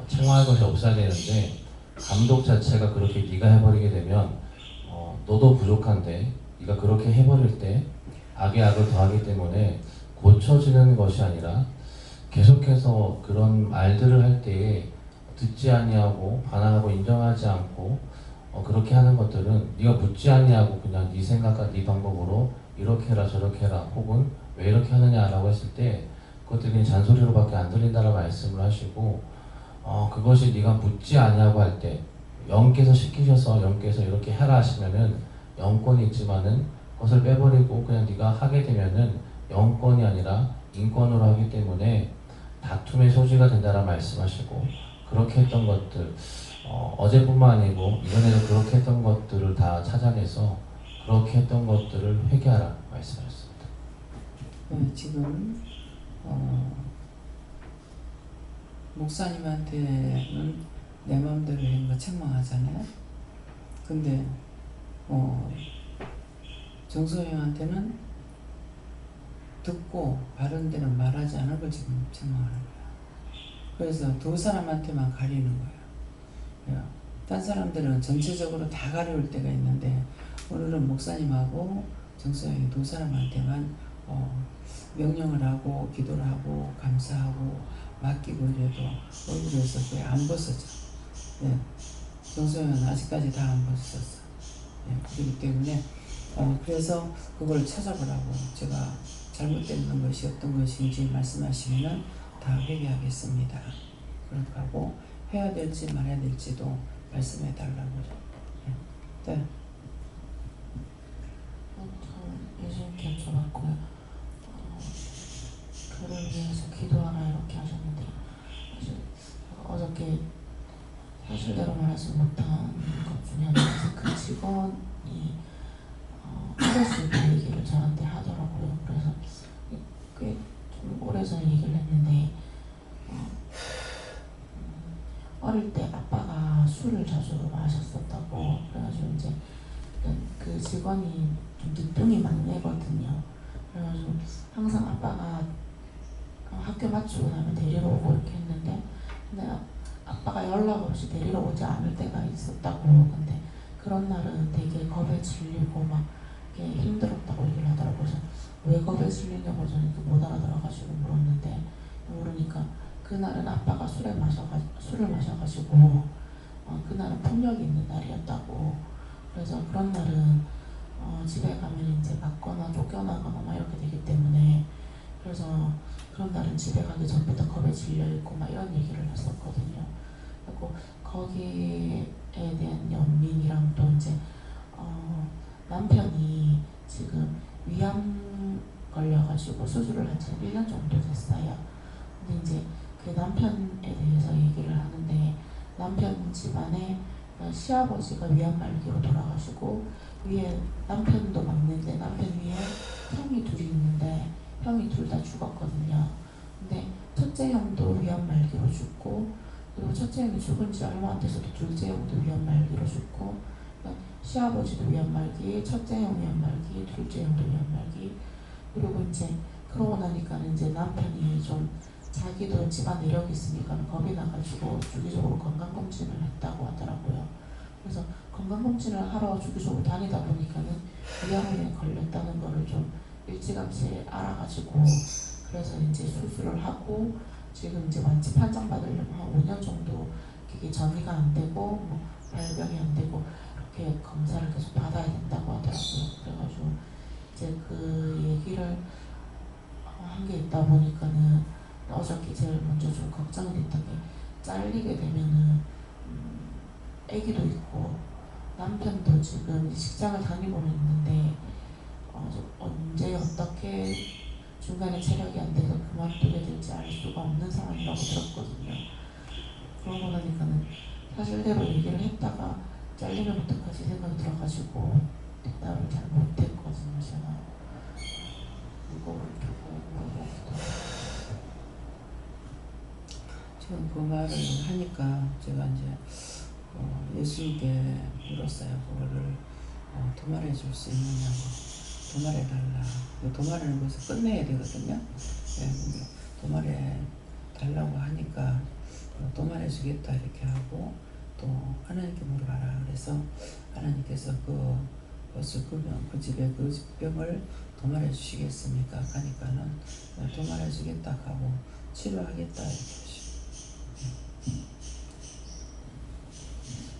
책망할 것이 없어야 되는데 감독 자체가 그렇게 네가 해버리게 되면 너도 부족한데 네가 그렇게 해버릴 때 악에 악을 더하기 때문에 고쳐지는 것이 아니라 계속해서 그런 말들을 할 때에 듣지 아니하고 반항하고 인정하지 않고 그렇게 하는 것들은 네가 묻지 아니하고 그냥 네 생각과 네 방법으로 이렇게 해라 저렇게 해라 혹은 왜 이렇게 하느냐라고 했을 때 그것들이 그냥 잔소리로밖에 안 들린다라고 말씀을 하시고 그것이 네가 묻지 아니하고 할 때 영께서 시키셔서 영께서 이렇게 해라 하시면은 영권이 있지만은 그것을 빼버리고 그냥 네가 하게 되면은 영권이 아니라 인권으로 하기 때문에 다툼의 소지가 된다라고 말씀하시고 그렇게 했던 것들 어제뿐만 아니고 이전에도 그렇게 했던 것들을 다 찾아내서 그렇게 했던 것들을 회개하라 말씀하셨습니다. 지금 목사님한테는 내 마음대로 하는 거 책망하잖아요. 근데 정소영한테는 듣고 바른 데는 말하지 않을 걸 지금 책망하는 거야. 그래서 두 사람한테만 가리는 거예요. 딴 사람들은 전체적으로 다 가려울 때가 있는데 오늘은 목사님하고 정소영이 두 사람한테만 명령을 하고 기도를 하고 감사하고 맡기고 이래도 얼굴에서 거의 안 벗어져. 정소영은 아직까지 다 안 벗었어. 그렇기 때문에 그래서 그걸 찾아보라고 제가 잘못된 것이 어떤 것인지 말씀하시면 다 회개하겠습니다. 그렇게 하고 해야 될지 말아야 될지도 말씀해 달라고. 네. 예수님께 여쭤봤고요. 그를 위해서 기도하라 이렇게 하셨는데 사실 어저께 사실대로 말하지 못한 것 중에 하나가 그 직원이 어렸을 때 얘기를 저한테 하더라고요. 그래서 꽤 좀 오래전에 얘기를 했는데 어릴 때 아빠가 술을 자주 마셨었다고. 그래가지고 이제 그 직원이 좀 늦둥이 막내거든요. 그래가지고 항상 아빠가 학교 마치고 나면 데리러 오고 이렇게 했는데 근데 아빠가 연락 없이 데리러 오지 않을 때가 있었다고. 근데 그런 날은 되게 겁에 질리고 막 힘들었다고 얘기를 하더라고요. 그래서 왜 겁에 질리냐고 저는 못 알아들어가지고 물었는데 모르니까 그날은 아빠가 술을 마셔가지고 그날은 폭력이 있는 날이었다고. 그래서 그런 날은 집에 가면 이제 맞거나 쫓겨나거나 막 이렇게 되기 때문에 그래서 그런 날은 집에 가기 전부터 겁에 질려있고 막 이런 얘기를 했었거든요. 그리고 거기에 대한 연민이랑 또 이제 남편이 지금 위암 걸려가지고 수술을 한 지 1년 정도 됐어요. 근데 이제 그 남편에 대해서 얘기를 하는데 남편 집안에 시아버지가 위암 말기로 돌아가시고 위에 남편도 맞는데 남편 위에 형이 둘이 있는데 형이 둘 다 죽었거든요. 근데 첫째 형도 위암 말기로 죽고 그리고 첫째 형이 죽은 지 얼마 안 돼서도 둘째 형도 위암 말기로 죽고 시아버지도 위암 말기, 첫째 형 위암 말기, 둘째 형도 위암 말기. 그리고 이제 그러고 나니까는 이제 남편이 좀 자기도 집안 내력이 있으니까 겁이 나가지고 주기적으로 건강검진을 했다고 하더라고요. 그래서 건강검진을 하러 주기적으로 다니다 보니까는 위암에 걸렸다는 거를 좀 일찌감치 알아가지고 그래서 이제 수술을 하고 지금 이제 완치 판정 받으려면 한 5년 정도 이게 전이가 안 되고 뭐 발병이 안 되고 이렇게 검사를 계속 받아야 된다고 하더라고요. 그래가지고 이제 그 얘기를 한 게 있다 보니까는 어저께 제일 먼저 좀 걱정이 됐던 게 잘리게 되면은 아기도 있고 남편도 지금 직장을 다니고는 있는데 언제 어떻게 중간에 체력이 안 돼서 그만두게 될지 알 수가 없는 상황이라고 들었거든요. 그러고 나니까는 사실대로 얘기를 했다가 잘리면 어떡하지 생각이 들어가지고 대답을 잘 못했거든요. 제가 무거울 테고 지금 그 말을 하니까 제가 이제 예수님께 물었어요. 그거를 도말해 줄 수 있느냐고. 도말해 달라. 도말하는 것을 끝내야 되거든요. 네, 도말해 달라고 하니까 도말해 주겠다 이렇게 하고 또 하나님께 물어봐라. 그래서 하나님께서 그 집에 그 병을 도말해 주시겠습니까? 하니까는 도말해 주겠다 하고 치료하겠다 이렇게 하시고.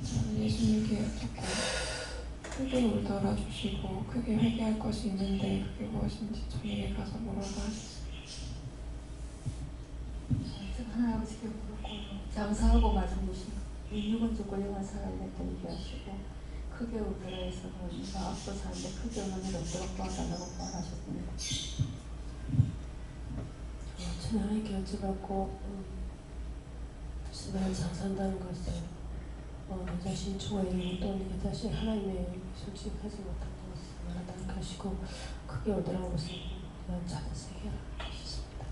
저는 예수님께 자꾸 크게 울더라 주시고 크게 회개할 것이 있는데 그게 무엇인지 저에게 가서 물어봐 하셨어요. 하나님 아버지께 물었고 장사하고 말씀 주신 육은 죽고 영은 살아있다 얘기하시고 크게 울더라 해서 나 앞서 사는데 크게 우는 일 없도록 도와달라고 말하셨습니다. 저는 하나님께 여쭤봤고 집안을 잘 산다는 것을 내 자신이 좋아해요. 또 내 자신이 하나님의 솔직하지 못한 것을 말한다는 것이고 크게 울더라는 것을 찾아서 해결하셨습니다.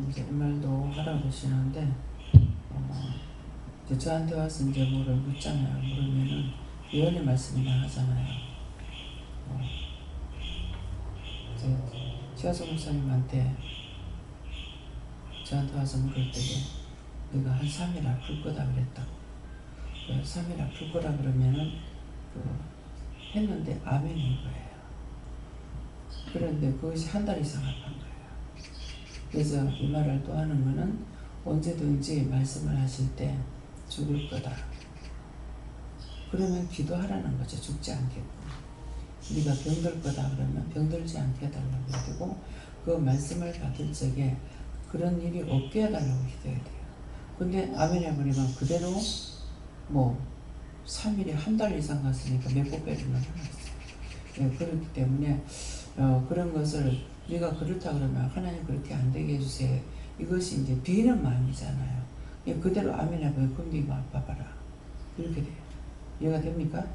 이제 이 말도 할아버지는데 이제 저한테 와서 이제 뭐를 묻잖아요. 물으면은 예언의 말씀이 나가잖아요. 이제 최하성 목사님한테 저한테 와서 물을 때에 네가 한 3일 아플 거다 그랬다고. 3일 아플 거라 그러면은 했는데 아멘인 거예요. 그런데 그것이 한 달 이상 아픈 거예요. 그래서 이 말을 또 하는 거는 언제든지 말씀을 하실 때 죽을 거다. 그러면 기도하라는 거죠. 죽지 않겠고. 네가 병들 거다 그러면 병들지 않게 해달라고 해야 되고 그 말씀을 받을 적에 그런 일이 없게 해달라고 기도해야 돼요. 근데 아멘 해버리면 그대로 뭐 3일에 한 달 이상 갔으니까 몇번 빼주는 거였어요. 예, 그렇기 때문에 그런 것을 네가 그렇다 그러면 하나님 그렇게 안 되게 해주세요. 이것이 이제 비는 마음이잖아요. 예, 그대로 아멘 해버리면 그럼 네가 아파봐라. 이렇게 돼요. 이해가 됩니까?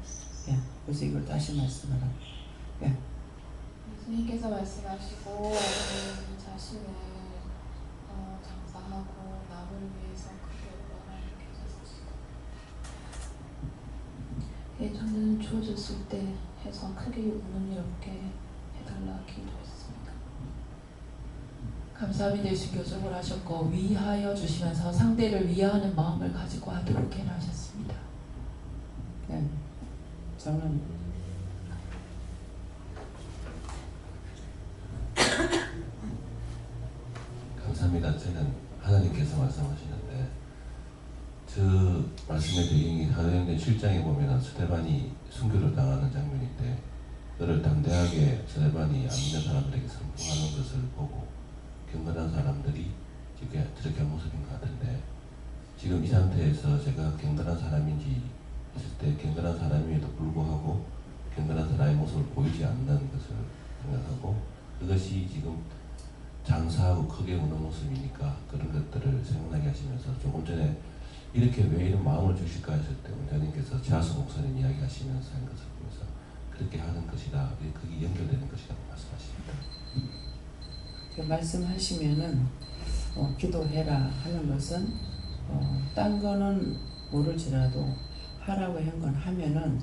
예, 그래서 이걸 다시 말씀하라고. 예. 예수님께서 말씀하시고 자신을 장사하고 남을 위해서 크게 울어라 이렇게 하셨습니다. 예, 저는 주어졌을 때 해서 크게 우는 일 없게 해달라 기도했습니다. 감사합니다. 예수 교정을 하셨고 위하여 주시면서 상대를 위하는 마음을 가지고 하도록 해나셨습니다. 네, 저는 감사합니다. 저는 하나님께서 말씀하시는데 저 말씀의 배경이 사도행전 7장에 보면 스데반이 순교를 당하는 장면인데 그를 담대하게 스데반이 안 믿는 사람들에게 선포하는 것을 보고 경건한 사람들이 저렇게 한 모습인 것 같은데 지금 이 상태에서 제가 경건한 사람인지 했을 때 경건한 사람임에도 불구하고 경건한 사람의 모습을 보이지 않는 것을 생각하고 그것이 지금 장사하고 크게 우는 모습이니까 그런 것들을 생각나게 하시면서 조금 전에 이렇게 왜 이런 마음을 주실까 했을 때 원장님께서 최하수 목사님 이야기하시면서 한 것을 보면서 그렇게 하는 것이다, 그게 연결되는 것이라고 말씀하십니다. 말씀하시면은 기도해라 하는 것은 딴 거는 모를지라도 하라고 한 건 하면은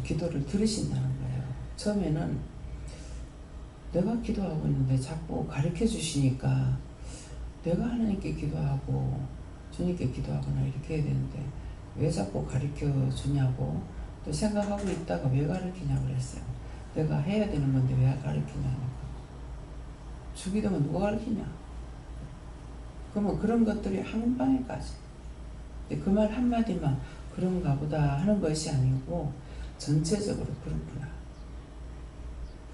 기도를 들으신다는 거예요. 처음에는 내가 기도하고 있는데 자꾸 가르쳐 주시니까 내가 하나님께 기도하고 주님께 기도하거나 이렇게 해야 되는데 왜 자꾸 가르쳐 주냐고 또 생각하고 있다가 왜 가르치냐고 그랬어요. 내가 해야 되는 건데 왜 가르치냐니까. 주기도면 누가 가르치냐. 그러면 그런 것들이 한 방에 까지. 그 말 한마디만 그런가 보다 하는 것이 아니고 전체적으로 그렇구나.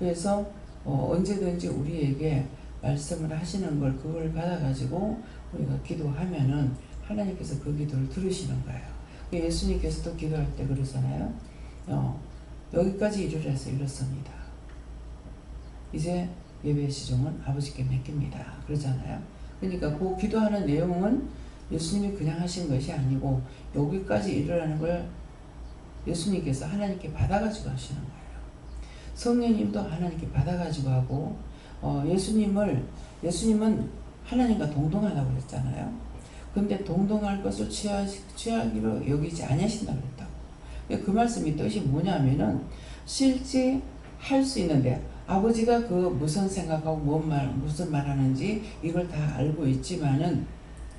그래서 언제든지 우리에게 말씀을 하시는 걸 그걸 받아가지고 우리가 기도하면은 하나님께서 그 기도를 들으시는 거예요. 예수님께서도 기도할 때 그러잖아요. 여기까지 이르러서 이렇습니다. 이제 예배의 시종은 아버지께 맡깁니다. 그러잖아요. 그러니까 그 기도하는 내용은 예수님이 그냥 하신 것이 아니고 여기까지 이르라는 걸 예수님께서 하나님께 받아가지고 하시는 거예요. 성령님도 하나님께 받아가지고 하고 예수님은 하나님과 동동하다고 그랬잖아요. 근데 동동할 것을 취하기로 여기지 아니하신다고 그랬다고. 그 말씀이 뜻이 뭐냐면은 실제 할 수 있는데 아버지가 그 무슨 생각하고 무슨 말 하는지 이걸 다 알고 있지만은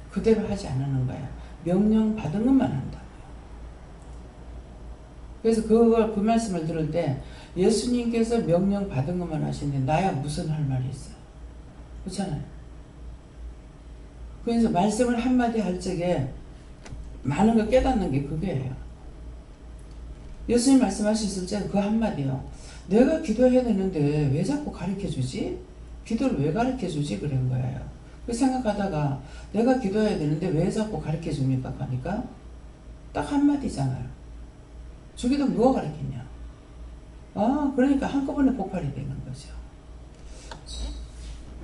그대로 하지 않는 거야. 명령 받은 것만 한다. 그래서 그 말씀을 들을 때 예수님께서 명령 받은 것만 하시는데 나야 무슨 할 말이 있어요. 그렇잖아요. 그래서 말씀을 한마디 할 적에 많은 걸 깨닫는 게 그게예요. 예수님 말씀하셨을 때 그 한마디요. 내가 기도해야 되는데 왜 자꾸 가르쳐주지? 기도를 왜 가르쳐주지? 그런 거예요. 그 생각하다가 내가 기도해야 되는데 왜 자꾸 가르쳐줍니까? 하니까 딱 한마디잖아요. 주기도 누가 가르쳤냐? 그러니까 한꺼번에 폭발이 되는 거죠.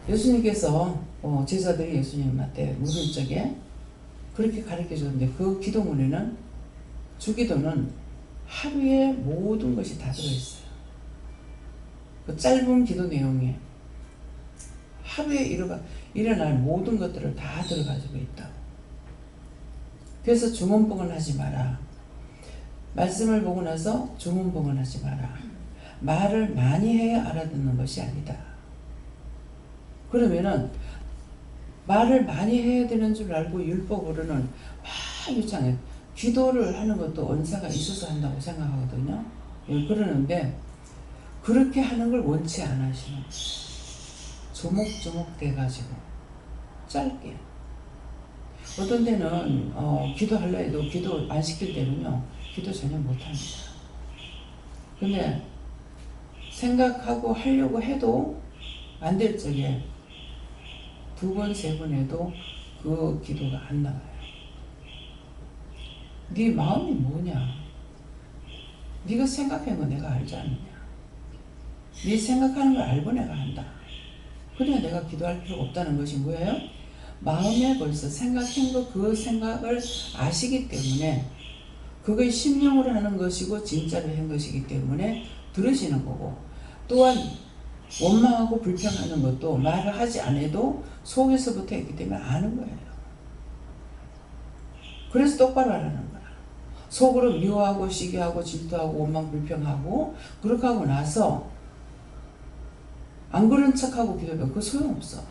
예수님께서 제자들이 예수님한테 물을 적에 그렇게 가르쳐줬는데 그 기도문에는 주기도는 하루에 모든 것이 다 들어있어요. 그 짧은 기도 내용에 하루에 일어날 모든 것들을 다 들어가지고 있다고. 그래서 중언부언 하지 마라. 말씀을 보고 나서 중언부언 하지 마라. 말을 많이 해야 알아듣는 것이 아니다. 그러면은 말을 많이 해야 되는 줄 알고 율법으로는 막 유창해. 기도를 하는 것도 은사가 있어서 한다고 생각하거든요. 그러는데 그렇게 하는 걸 원치 않아 하시는. 조목조목 돼가지고 짧게. 어떤 때는 기도하려 해도 기도 안 시킬 때는요. 기도 전혀 못합니다. 근데 생각하고 하려고 해도 안 될 적에 2번, 3번 해도 그 기도가 안 나와요. 네 마음이 뭐냐? 네가 생각한 거 내가 알지 않느냐? 네 생각하는 걸 알고 내가 한다. 그래야 내가 기도할 필요가 없다는 것이 뭐예요? 마음에 벌써 생각한 거 그 생각을 아시기 때문에 그걸 심령으로 하는 것이고 진짜로 한 것이기 때문에 들으시는 거고, 또한 원망하고 불평하는 것도 말을 하지 않아도 속에서부터 했기 때문에 아는 거예요. 그래서 똑바로 하라는 거야. 속으로 미워하고 시기하고 질투하고 원망 불평하고 그렇게 하고 나서 안 그런 척하고 기도하면 그거 소용없어.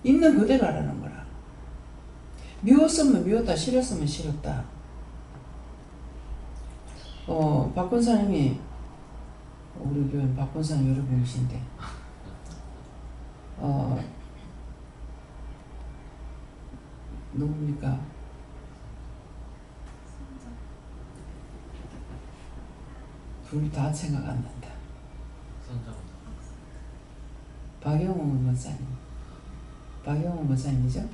있는 그대로 하라는 거라. 미웠으면 미웠다, 싫었으면 싫었다. 박 권사님이 우리 교회 박 권사님 여러분이신데 누굽니까? 둘 다 생각 안 난다. 박영호 권사님. 박영호 권사님이죠?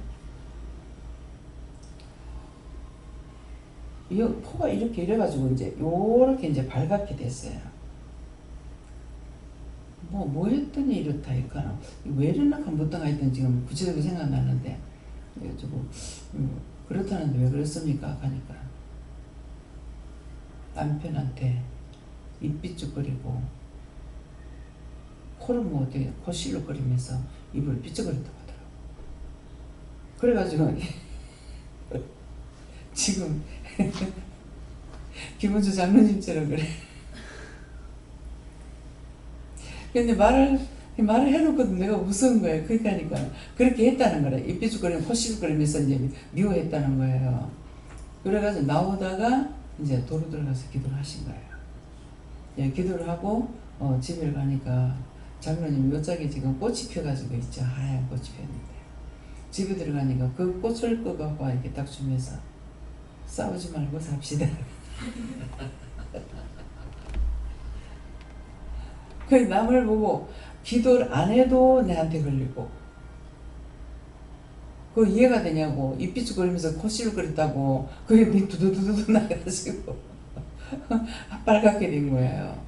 이 포가 이렇게 이래가지고 이제 요렇게 이제 발갛게 됐어요. 뭐 했더니 이렇다 할까나 왜 이러나 못다가 했던 지금 구체적으로 생각나는데 그렇다는데 왜 그랬습니까? 하니까 남편한테 입 삐죽거리고 코를 뭐 어떻게 코실룩거리면서 입을 삐죽거린다고 하더라고. 그래가지고 지금 김은주 장로님처럼 그래. 근데 말을 해놓고도 내가 무서운 거예요. 그러니까 그렇게 했다는 거래. 입 삐죽거리고 코실룩거리면서 이제 미워했다는 거예요. 그래가지고 나오다가 이제 도로 들어가서 기도를 하신 거예요. 예, 기도를 하고 집에 가니까 장로님 요짝에 지금 꽃이 펴가지고 있죠. 하얀 꽃이 폈는데 집에 들어가니까 그 꽃을 꺼갖고 이렇게 딱 주면서 싸우지 말고 삽시다. 그 남을 보고 기도를 안 해도 내한테 걸리고, 그거 이해가 되냐고. 입 삐죽거리면서 코 시룩거렸다고 그게 니 두두두두 나가지고 빨갛게 된 거예요.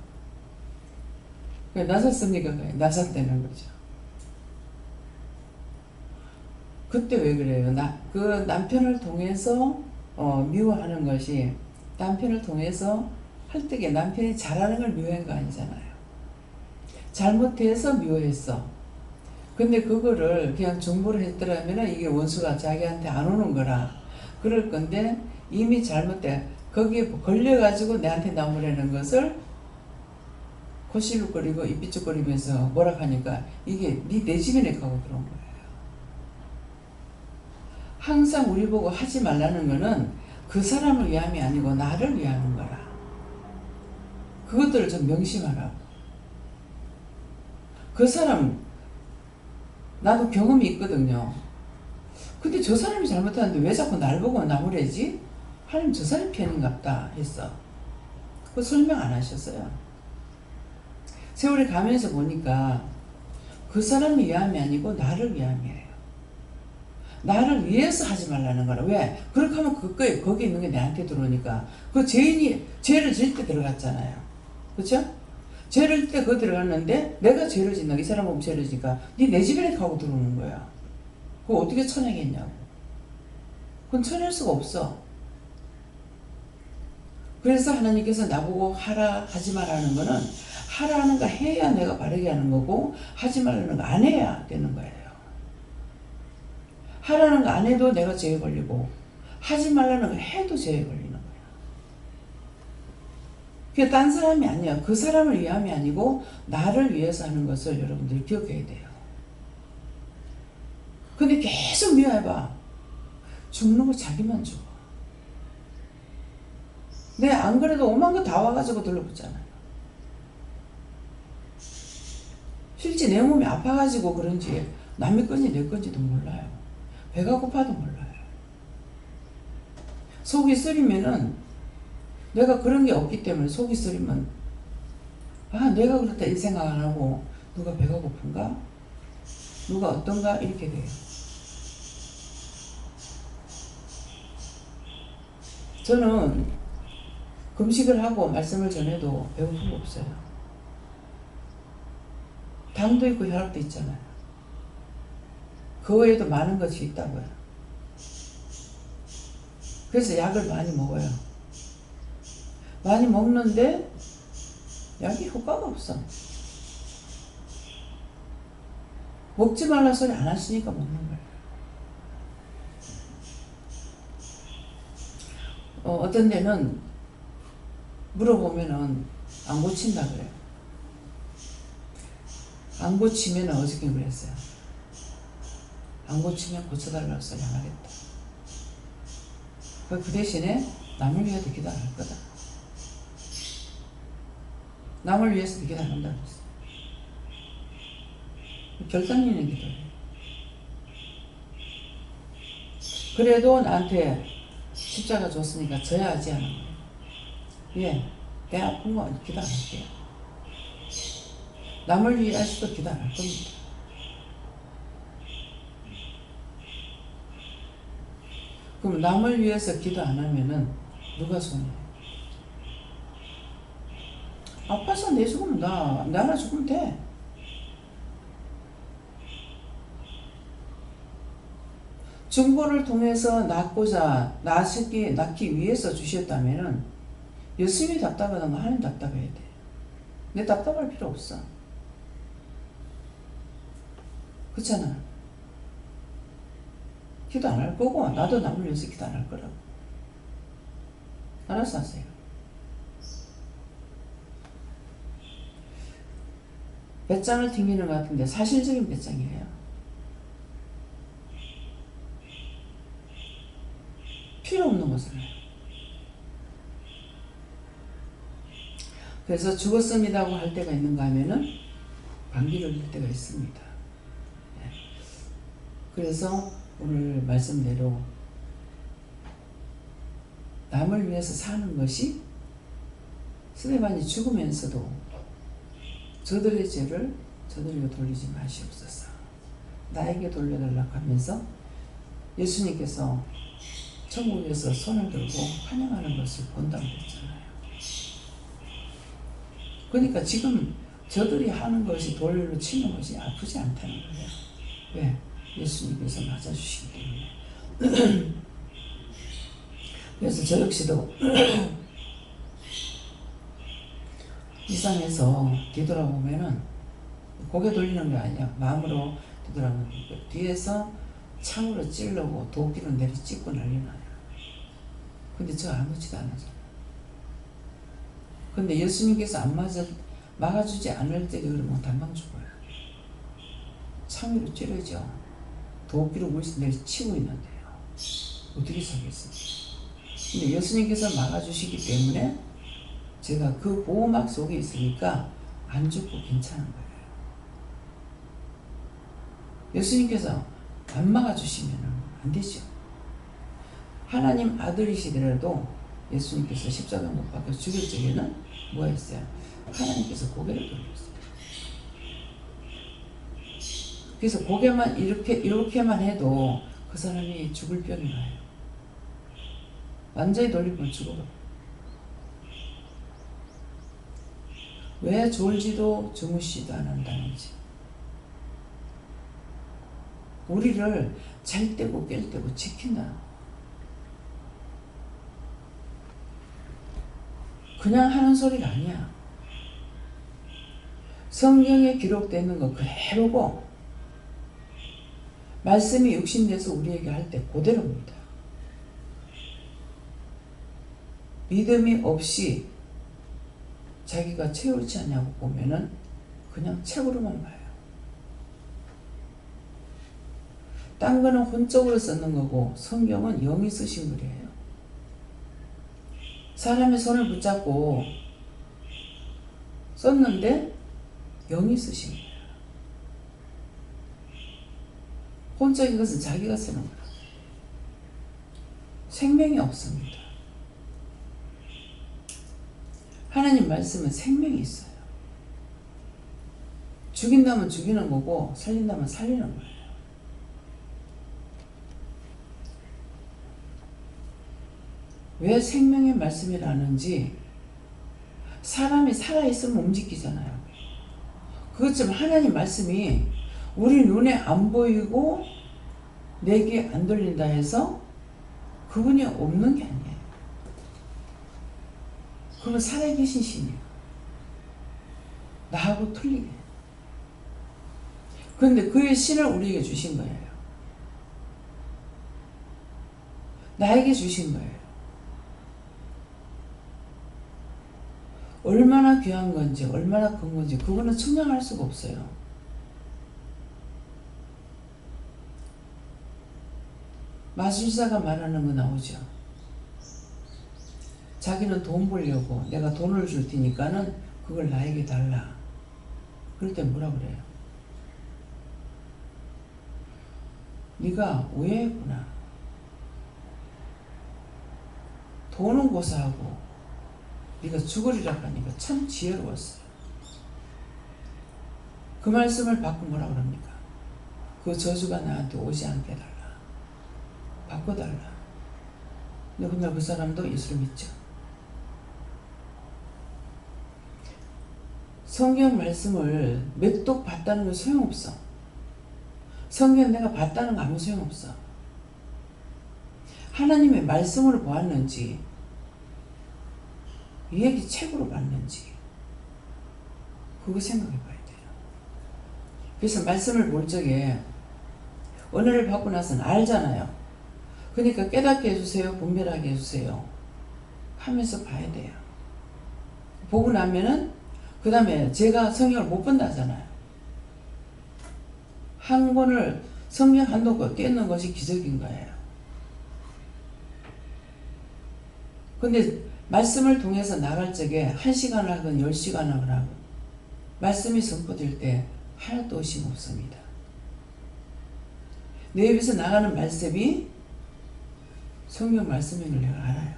나섰습니까? 나섰다는 거죠. 그때 왜 그래요? 그 남편을 통해서 미워하는 것이, 남편을 통해서 할 때에 남편이 잘하는 걸 미워한 거 아니잖아요. 잘못해서 미워했어. 근데 그거를 그냥 정보를 했더라면 이게 원수가 자기한테 안 오는 거라 그럴 건데, 이미 잘못돼 거기에 걸려가지고 내한테 나무라는 것을 고시룩거리고 입비죽거리면서 뭐라 하니까 이게 내 집에 가고 들어온 거예요. 항상 우리 보고 하지 말라는 거는 그 사람을 위함이 아니고 나를 위하는 거라. 그것들을 좀 명심하라고. 그 사람, 나도 경험이 있거든요. 근데 저 사람이 잘못하는데 왜 자꾸 날 보고 나무래지? 하나님 저 사람 편인갑다 했어. 그거 설명 안 하셨어요. 세월이 가면서 보니까 그 사람이 위함이 아니고 나를 위함이에요. 나를 위해서 하지 말라는 거라. 왜? 그렇게 하면 거기 있는 게 내한테 들어오니까. 그 죄인이 죄를 질 때 들어갔잖아요. 그렇죠? 죄를 질 때 그거 들어갔는데 내가 죄를 짓나, 이 사람 보면 죄를 지니까 내 집에 가고 들어오는 거야. 그거 어떻게 쳐내겠냐고. 그건 쳐낼 수가 없어. 그래서 하나님께서 나보고 하라 하지 말라는 거는, 하라 하는 거 해야 내가 바르게 하는 거고, 하지 말라는 거 안 해야 되는 거예요. 하라는 거 안 해도 내가 죄에 걸리고, 하지 말라는 거 해도 죄에 걸리는 거야. 그게 딴 사람이 아니야. 그 사람을 위함이 아니고 나를 위해서 하는 것을 여러분들이 기억해야 돼요. 근데 계속 미워해봐. 죽는 거 자기만 죽어. 안 그래도 오만 거 다 와가지고 들러붙잖아요. 실제 내 몸이 아파가지고 그런지 남의 건지 내 건지도 몰라요. 배가 고파도 몰라요. 속이 쓰리면은, 내가 그런 게 없기 때문에 속이 쓰리면, 내가 그렇다 이 생각 안 하고, 누가 배가 고픈가? 누가 어떤가? 이렇게 돼요. 저는 금식을 하고 말씀을 전해도 배고픈 거 없어요. 당도 있고 혈압도 있잖아요. 그 외에도 많은 것이 있다고요. 그래서 약을 많이 먹어요. 많이 먹는데 약이 효과가 없어. 먹지 말라 소리 안 하시니까 먹는 거예요. 어떤 데는 물어보면은 안 고친다 그래요. 안 고치면 어저께 그랬어요. 안 고치면 고쳐달라고 소리 안 하겠다. 그 대신에 남을 위해서 기도 안 할 거다. 남을 위해서 기도 안 한다고 했어요. 결단있는 기도예요. 그래도 나한테 십자가 줬으니까 져야지 하는 거예요. 예, 내 아픈 거 기도 안 할게요. 남을 위해서도 기도 안 할 겁니다. 그럼 남을 위해서 기도 안 하면은 누가 손해요? 아파서 내 죽으면 나 하나 죽으면 돼. 중보를 통해서 낳기 위해서 주셨다면은 예수님이 답답하다면 하나님 답답해야 돼. 내 답답할 필요 없어. 그렇잖아. 기도 안 할 거고, 나도 남을 위해서 기도 안 할 거라고. 알아서 하세요. 배짱을 튕기는 것 같은데 사실적인 배짱이에요. 필요 없는 것을 해요. 그래서 죽었습니다고 할 때가 있는가 하면은 감기를 들 때가 있습니다. 그래서 오늘 말씀대로 남을 위해서 사는 것이 스데반이 죽으면서도 저들의 죄를 저들에게 돌리지 마시옵소서. 나에게 돌려달라고 하면서 예수님께서 천국에서 손을 들고 환영하는 것을 본다고 했잖아요. 그러니까 지금 저들이 하는 것이 돌로 치는 것이 아프지 않다는 거예요. 왜? 예수님께서 맞아주시기 때문에. 그래서 저 역시도 이상해서 뒤돌아보면은 고개 돌리는 게 아니야. 마음으로 뒤돌아보는 거예요. 뒤에서 창으로 찌르고 도끼로 내리 찍고 난리 나요. 근데 저 아무렇지도 않아요. 근데 예수님께서 안 막아주지 않을 때 그러면 단방 죽어요. 창으로 찌르죠. 도끼로 물씬 내리 치고 있는데요. 어떻게 살겠어요? 근데 예수님께서 막아주시기 때문에 제가 그 보호막 속에 있으니까 안 죽고 괜찮은 거예요. 예수님께서 안 막아주시면 안 되죠. 하나님 아들이시더라도 예수님께서 십자가 못 박혀 죽일 적에는 뭐가 있어요? 하나님께서 고개를 돌렸어요. 그래서 고개만 이렇게만 해도 그 사람이 죽을 병이 나요. 완전히 돌리면 죽어버려요. 왜 졸지도 주무시지도 않는다는지. 우리를 잘 때고 깰 때고 지킨다. 그냥 하는 소리가 아니야. 성경에 기록되는 거 그대로고 말씀이 육신돼서 우리에게 할 때 그대로입니다. 믿음이 없이 자기가 채울지 않냐고 보면은 그냥 책으로만 봐요. 딴 거는 혼적으로 쓰는 거고 성경은 영이 쓰신 글이에요. 사람의 손을 붙잡고 썼는데 영이 쓰신 거예요. 혼적인 것은 자기가 쓰는 거예요. 생명이 없습니다. 하나님 말씀은 생명이 있어요. 죽인다면 죽이는 거고 살린다면 살리는 거예요. 왜 생명의 말씀이라는지 사람이 살아있으면 움직이잖아요. 그것처럼 하나님 말씀이 우리 눈에 안 보이고 내게 안 들린다 해서 그분이 없는 게 아니에요. 그건 살아계신 신이에요. 나하고 틀리게. 그런데 그의 신을 우리에게 주신 거예요. 나에게 주신 거예요. 얼마나 귀한 건지 얼마나 큰 건지 그거는 측량할 수가 없어요. 마술사가 말하는 거 나오죠. 자기는 돈 벌려고 내가 돈을 줄 테니까는 그걸 나에게 달라. 그럴 때 뭐라 그래요? 네가 오해했구나. 돈은 고사하고 네가 죽으리라고 하니까 참 지혜로웠어요. 그 말씀을 받고 뭐라 그럽니까? 그 저주가 나한테 오지 않게 해달라. 바꿔달라. 근데 그날 그 사람도 예수를 믿죠. 성경 말씀을 몇 독 봤다는 건 소용없어. 성경 내가 봤다는 거 아무 소용없어. 하나님의 말씀으로 보았는지 이 얘기 책으로 봤는지 그거 생각해 봐야 돼요. 그래서 말씀을 볼 적에 은혜를 받고 나서는 알잖아요. 그러니까 깨닫게 해주세요. 분별하게 해주세요. 하면서 봐야 돼요. 보고 나면은 그 다음에 제가 성경을 못 본다잖아요. 한 권을 성경 한 독을 깼는 것이 기적인 거예요. 근데 말씀을 통해서 나갈 적에 1시간을 하건 10시간을 하건 말씀이 선포될 때 하나도 의심 없습니다. 내 입에서 나가는 말씀이 성경 말씀인 걸 내가 알아요.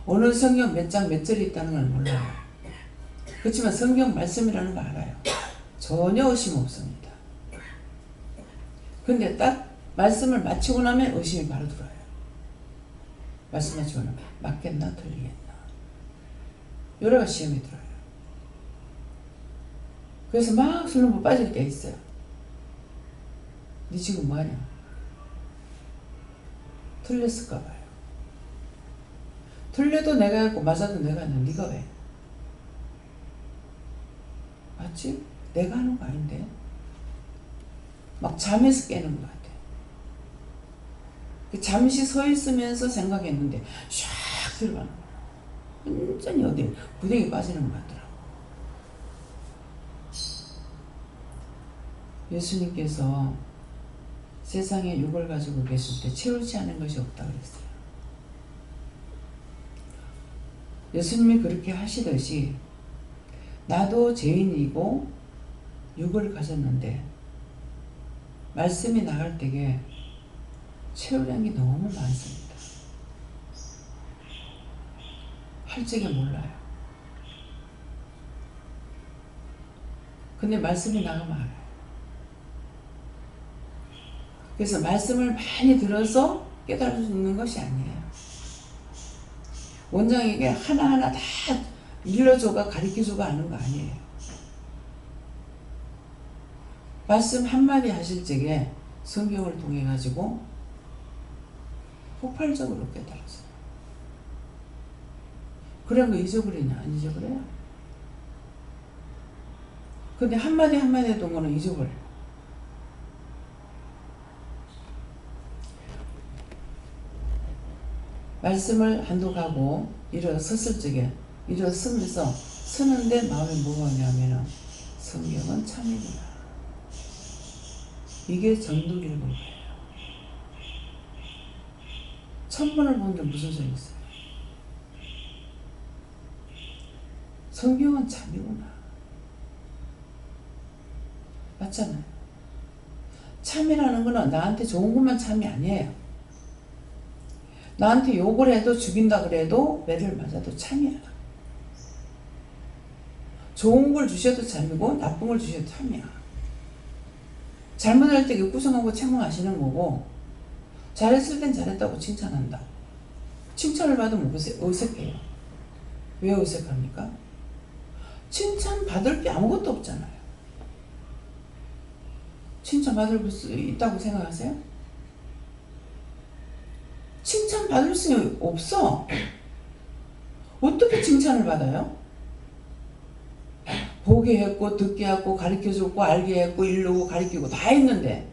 어느 성경 몇 장 몇 절이 있다는 걸 몰라요. 그렇지만 성경 말씀이라는 거 알아요. 전혀 의심 없습니다. 근데 딱 말씀을 마치고 나면 의심이 바로 들어요. 말씀 마치고 나면 맞겠나 틀리겠나 여러 가지 시험이 들어요. 그래서 막 술로 빠질 때 있어요. 니 지금 뭐하냐? 틀렸을까 봐요. 틀려도 내가 했고 맞아도 내가 했는데 니가 왜? 맞지? 내가 하는 거 아닌데? 막 잠에서 깨는 것 같아. 잠시 서 있으면서 생각했는데 샥 들어가는 거야. 완전히 어디 부대에 빠지는 것 같더라고. 예수님께서 세상에 육을 가지고 계실 때 채우지 않은 것이 없다고 그랬어요. 예수님이 그렇게 하시듯이 나도 죄인이고 육을 가졌는데 말씀이 나갈 때에 채우려는 게 너무 많습니다. 할 적에 몰라요. 근데 말씀이 나가면 알아요. 그래서 말씀을 많이 들어서 깨달을 수 있는 것이 아니에요. 원장에게 하나하나 다 일러줘가 가르쳐줘가 하는 거 아니에요. 말씀 한마디 하실 적에 성경을 통해 가지고 폭발적으로 깨달았어요. 그런 거 잊어버리냐? 안 잊어버려요. 근데 한마디 한마디 했던 거는 잊어버려요. 말씀을 한독하고 일어섰을 적에 일어서면서 서는데 마음에 뭐가 오냐면은 성경은 참이구나. 이게 전도기를 본 거예요. 천번을 보는데 무슨 소리 있어요? 성경은 참이구나. 맞잖아요. 참이라는 거는 나한테 좋은 것만 참이 아니에요. 나한테 욕을 해도 죽인다 그래도 매를 맞아도 참이야. 좋은 걸 주셔도 참이고 나쁜 걸 주셔도 참이야. 잘못할 때 구성하고 책망하시는 거고 잘했을 땐 잘했다고 칭찬한다고. 칭찬을 받으면 어색해요. 왜 어색합니까? 칭찬 받을 게 아무것도 없잖아요. 칭찬 받을 수 있다고 생각하세요? 칭찬 받을 수 없어. 어떻게 칭찬을 받아요? 보게 했고 듣게 했고 가르쳐줬고 알게 했고 이르고 가르치고 다 했는데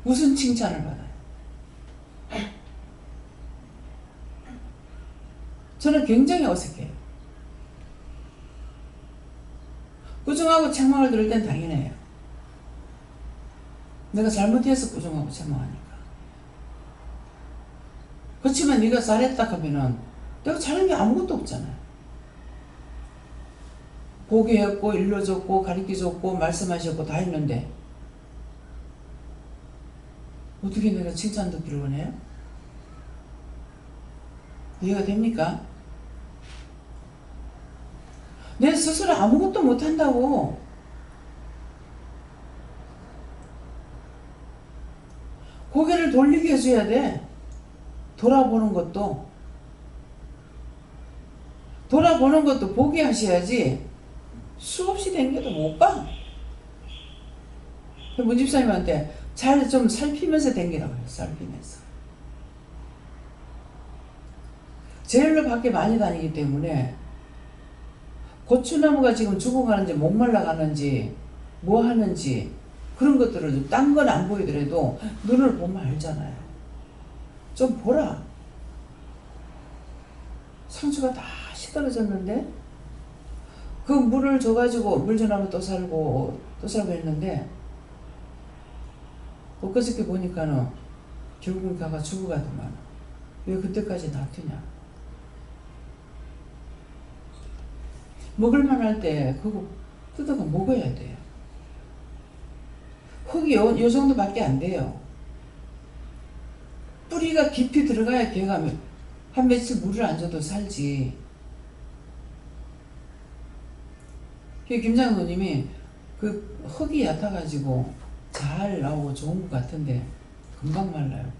무슨 칭찬을 받아요? 저는 굉장히 어색해요. 꾸중하고 책망을 들을 땐 당연해요. 내가 잘못해서 꾸중하고 책망하니까. 그렇지만 네가 잘했다 하면은 내가 잘한 게 아무것도 없잖아요. 보게 했고 일러줬고 가르쳐줬고 말씀하셨고 다 했는데 어떻게 내가 칭찬 듣기를 원해요? 이해가 됩니까? 내 스스로 아무것도 못한다고. 고개를 돌리게 해줘야 돼. 돌아보는 것도 보게 하셔야지 수없이 댕겨도 못 가. 문집사님한테 잘 좀 살피면서 댕기라고 해요. 살피면서. 제일로 밖에 많이 다니기 때문에 고추나무가 지금 죽어가는지 목말라가는지 뭐 하는지 그런 것들을 딴 건 안 보이더라도 눈을 보면 알잖아요. 좀 보라. 상추가 다 시들어졌는데 그 물을 줘가지고 물 전하면 또 살고 했는데 엊그저께 보니까는 결국은 가가 죽어가더만. 왜 그때까지 놔두냐. 먹을만 할 때 그거 뜯어가 먹어야 돼요. 흙이 요 정도밖에 안 돼요. 뿌리가 깊이 들어가야 걔가 한 며칠 물을 안 줘도 살지. 김장로님이 그 흙이 얕아가지고 잘 나오고 좋은 것 같은데 금방 말라요.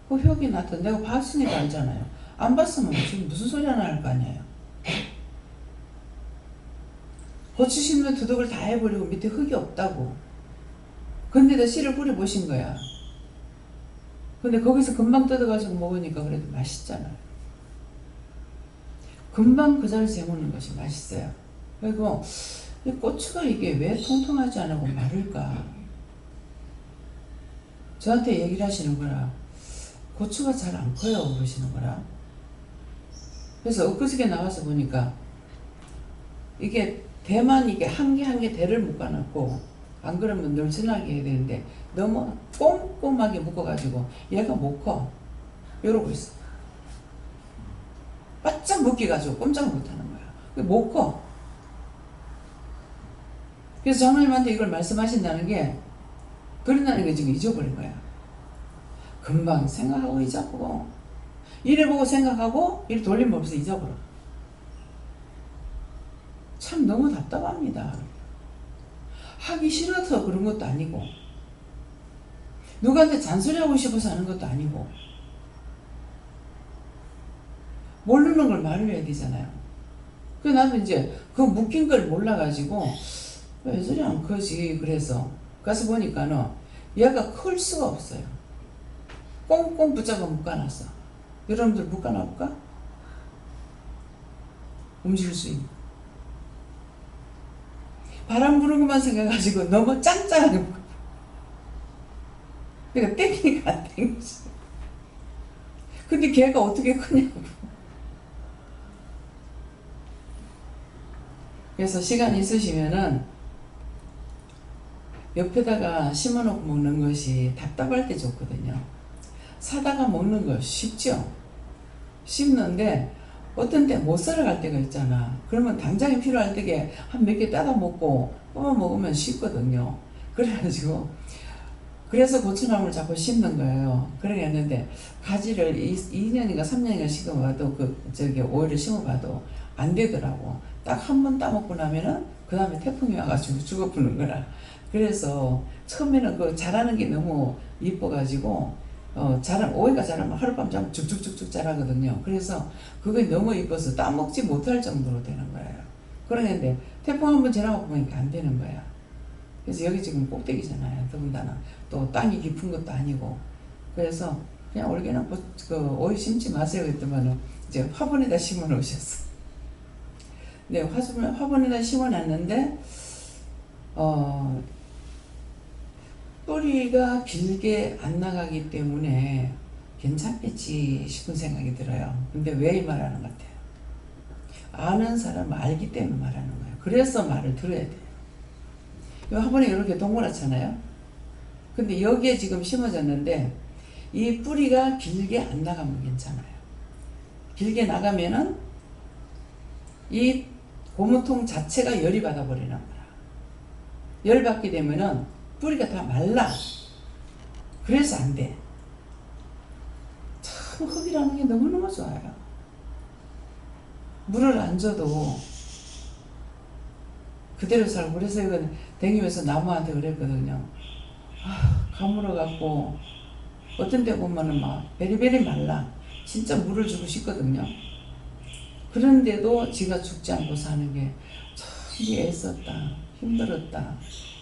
그 흙이 나타 내가 봤으니까 알잖아요. 안 봤으면 지금 무슨 소리 하나 할 거 아니에요. 고추 심는 두둑을 다 해버리고 밑에 흙이 없다고. 근데도 씨를 뿌려보신 거야. 근데 거기서 금방 뜯어가지고 먹으니까 그래도 맛있잖아요. 금방 그 자리에서 해먹는 것이 맛있어요. 그리고 이 고추가 이게 왜 통통하지 않고 마를까? 저한테 얘기를 하시는 거라. 고추가 잘 안 커요 그러시는 거라. 그래서 엊그저께 나와서 보니까 이게 대만 이게 한 개 한 개 대를 묶어놨고 안 그러면 늘씬하게 해야 되는데 너무 꼼꼼하게 묶어가지고 얘가 못 커. 이러고 있어. 바짝 묶여가지고 꼼짝을 못하는 거야. 못 커. 그래서 장로님한테 이걸 말씀하신다는 게 그런다는 게 지금 잊어버린 거야. 금방 생각하고 잊어보고 이래 보고 생각하고 이래 돌림 없이 잊어버려. 참 너무 답답합니다. 하기 싫어서 그런 것도 아니고 누구한테 잔소리하고 싶어서 하는 것도 아니고 모르는 걸 말을 해야 되잖아요. 그래서 나도 이제 그 묶인 걸 몰라가지고 왜 저리 안 크지? 그래서 가서 보니까는 얘가 클 수가 없어요. 꽁꽁 붙잡아 묶어놨어. 여러분들 묶어놔볼까? 움직일 수 있는. 바람 부는 것만 생각가지고 너무 짱짱하게 묶어. 그러니까 땡기니까 안 땡기지. 근데 걔가 어떻게 크냐고. 그래서 시간 있으시면은 옆에다가 심어놓고 먹는 것이 답답할 때 좋거든요. 사다가 먹는 거 쉽죠? 쉽는데 어떤 때 못 살아갈 때가 있잖아. 그러면 당장에 필요할 때에 한 몇 개 따다 먹고 뽑아 먹으면 쉽거든요. 그래가지고 그래서 고추나무를 자꾸 심는 거예요. 그러겠는데 가지를 2년인가 3년인가 심어봐도 오이를 심어봐도 안 되더라고. 딱 한 번 따먹고 나면은 그 다음에 태풍이 와가지고 죽어버리는 거라. 그래서 처음에는 그 자라는 게 너무 이뻐가지고 오이가 자라면 하룻밤 자면 쭉쭉쭉쭉 자라거든요. 그래서 그게 너무 이뻐서 따먹지 못할 정도로 되는 거예요. 그러는데 태풍 한번 지나고 보니까 안 되는 거야. 그래서 여기 지금 꼭대기잖아요. 더군다나 또 땅이 깊은 것도 아니고. 그래서 그냥 올게는 오이 심지 마세요 했더만은 이제 화분에다 심어 놓으셨어. 네, 화분에다 심어 놨는데 뿌리가 길게 안 나가기 때문에 괜찮겠지 싶은 생각이 들어요. 근데 왜 이 말하는 것 같아요? 아는 사람은 알기 때문에 말하는 거예요. 그래서 말을 들어야 돼요. 이 화분에 이렇게 동그랗잖아요. 근데 여기에 지금 심어졌는데 이 뿌리가 길게 안 나가면 괜찮아요. 길게 나가면은 이 고무통 자체가 열이 받아버리는 거야. 열 받게 되면은 뿌리가 다 말라. 그래서 안 돼. 참 흙이라는 게 너무너무 좋아요. 물을 안 줘도 그대로 살고. 그래서 이건 댕기면서 나무한테 그랬거든요. 가물어갖고 어떤 데 보면은 막 베리베리 말라. 진짜 물을 주고 싶거든요. 그런데도 지가 죽지 않고 사는 게 참 애썼다. 힘들었다.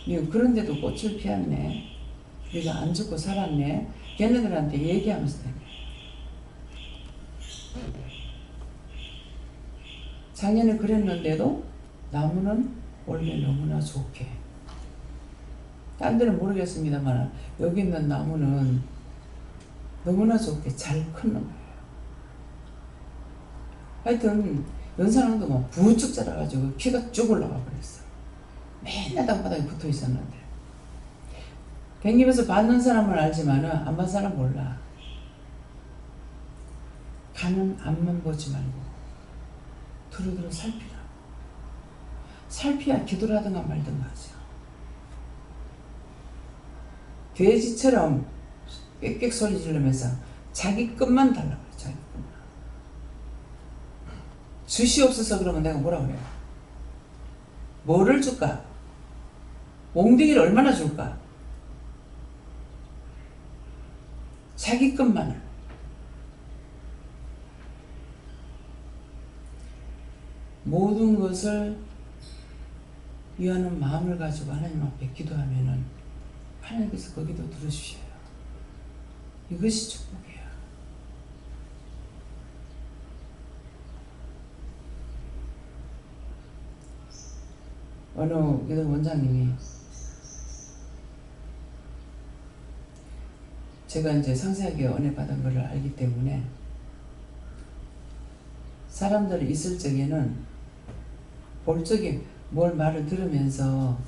그런데도 꽃을 피웠네. 우리가 안 죽고 살았네. 걔네들한테 얘기하면서 작년에 그랬는데도 나무는 원래 너무나 좋게. 딴 데는 모르겠습니다만 여기 있는 나무는 너무나 좋게 잘 크는 거예요. 하여튼 연산황도 막 부쩍 자라가지고 키가 쭉 올라가 버렸어. 맨날 땅바닥에 붙어 있었는데. 댕기면서 받는 사람은 알지만은 안 받는 사람은 몰라. 가는 앞만 보지 말고 두루두루 살피라고. 살피야 기도를 하든가 말든가 하죠. 돼지처럼 꽥꽥 소리 지르면서 자기 것만 달라고 해요. 자기 것만. 주시옵소서 그러면 내가 뭐라고 해요? 뭐를 줄까? 몽둥이를 얼마나 줄까? 자기 것만을. 모든 것을 위하는 마음을 가지고 하나님 앞에 기도하면은 하나님께서 거기도 들으시셔요. 이것이 축복이에요. 어느 교회 원장님이 제가 이제 상세하게 은혜 받은 것을 알기 때문에 사람들이 있을 적에는 볼 적에 뭘 말을 들으면서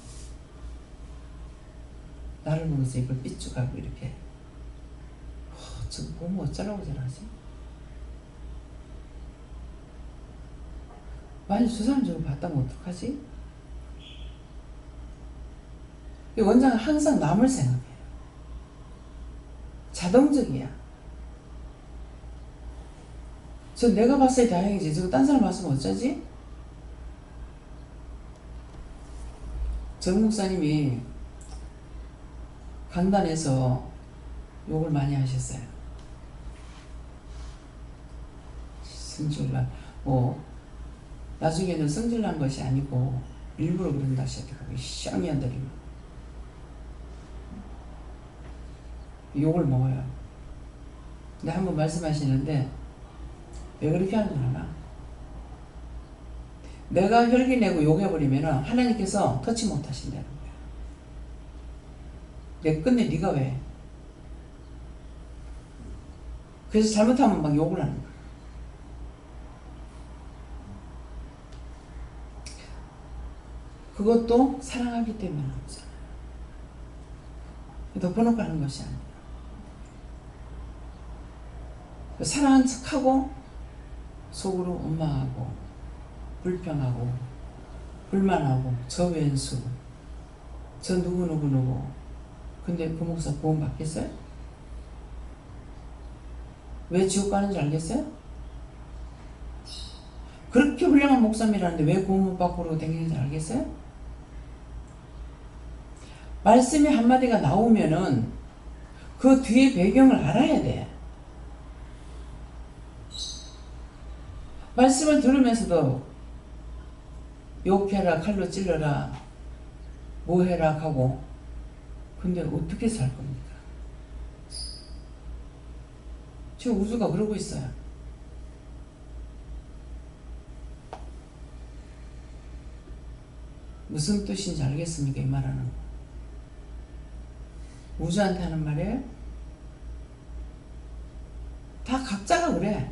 나를 보면서 입을 삐죽하고 이렇게 저거 보면 어쩌라고 저러지? 만약 저 사람 저거 봤다면 어떡하지? 이 원장은 항상 남을 생각해요. 자동적이야. 저 내가 봤을 때 다행이지. 저거 딴 사람 봤으면 어쩌지? 정 목사님이 강단에서 욕을 많이 하셨어요. 성질난, 나중에는 성질난 것이 아니고 일부러 그런다 하셨더라고요. 쌍년들이 욕을 먹어요. 근데 한번 말씀하시는데 왜 그렇게 하는 줄 아나? 내가 혈기 내고 욕해버리면 하나님께서 터치 못 하신다는 거예요. 내 끝내 네가 왜? 그래서 잘못하면 막 욕을 하는 거예요. 그것도 사랑하기 때문에 하는 거잖아요. 덮어놓고 하는 것이 아니에요. 사랑한 척하고 속으로 원망하고 불평하고 불만하고 저 왼수 저 누구 근데 그 목사 구원 받겠어요? 왜 지옥 가는지 알겠어요? 그렇게 훌륭한 목사님이라는데 왜 구원 못 받고 그러고 다니는지 알겠어요? 말씀이 한마디가 나오면은 그 뒤에 배경을 알아야 돼. 말씀을 들으면서도 욕해라, 칼로 찔러라, 뭐해라 하고 근데 어떻게 살 겁니까? 지금 우주가 그러고 있어요. 무슨 뜻인지 알겠습니까? 이 말하는 거. 우주한테 하는 말이에요? 다 각자가 그래.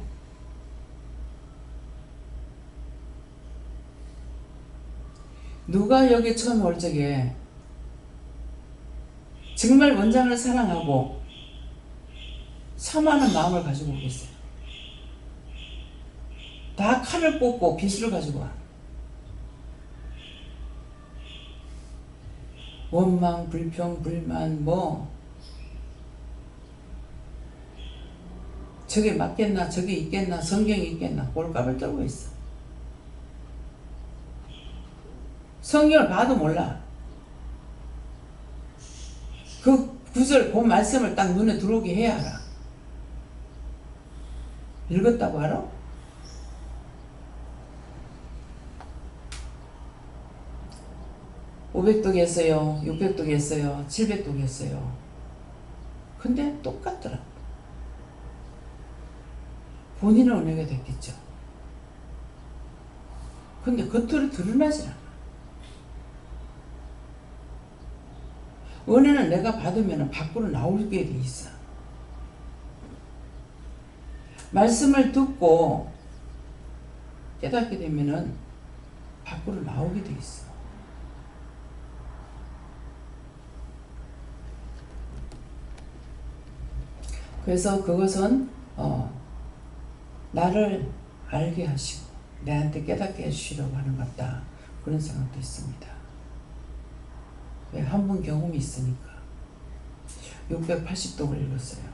누가 여기 처음 올 적에 정말 원장을 사랑하고 사모하는 마음을 가지고 오겠어요? 다 칼을 꽂고 비수를 가지고 와. 원망, 불평, 불만, 저게 맞겠나, 저게 있겠나, 성경이 있겠나, 꼴값을 떨고 있어. 성경을 봐도 몰라. 그 구절, 그 말씀을 딱 눈에 들어오게 해야 알아. 읽었다고 알아? (500독) 했어요, 600독 했어요, 700독 했어요. 근데 똑같더라. 본인은 은혜가 됐겠죠. 근데 겉으로 드러나질 않아. 은혜는 내가 받으면 밖으로 나오게 돼 있어. 말씀을 듣고 깨닫게 되면은 밖으로 나오게 돼 있어. 그래서 그것은 나를 알게 하시고 내한테 깨닫게 해주시려고 하는 것 같다. 그런 생각도 있습니다. 왜? 한 번 경험이 있으니까. 680독을 읽었어요.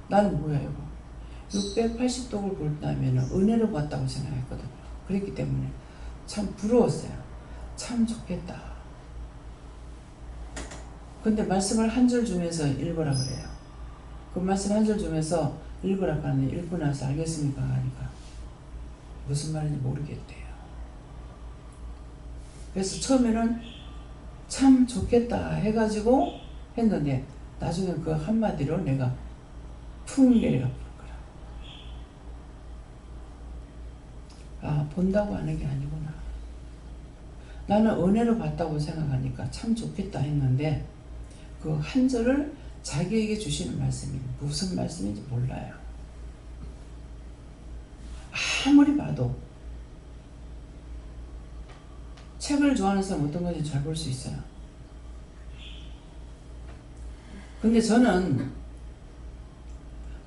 나는 뭐야 이거 680독을 본다면 은혜로 봤다고 생각했거든요. 그랬기 때문에 참 부러웠어요. 참 좋겠다. 근데 말씀을 한 줄 주면서 읽으라 그래요. 그 말씀 한 줄 주면서 읽으라 하는데 읽고 나서 알겠습니까 하니까 무슨 말인지 모르겠대요. 그래서 처음에는 참 좋겠다 해가지고 했는데 나중에 그 한마디로 내가 푹 내려가 버린 거야. 아, 본다고 하는 게 아니구나. 나는 은혜로 봤다고 생각하니까 참 좋겠다 했는데 그 한 절을 자기에게 주시는 말씀이 무슨 말씀인지 몰라요. 아무리 봐도 책을 좋아하는 사람 어떤 건지 잘 볼 수 있어요. 근데 저는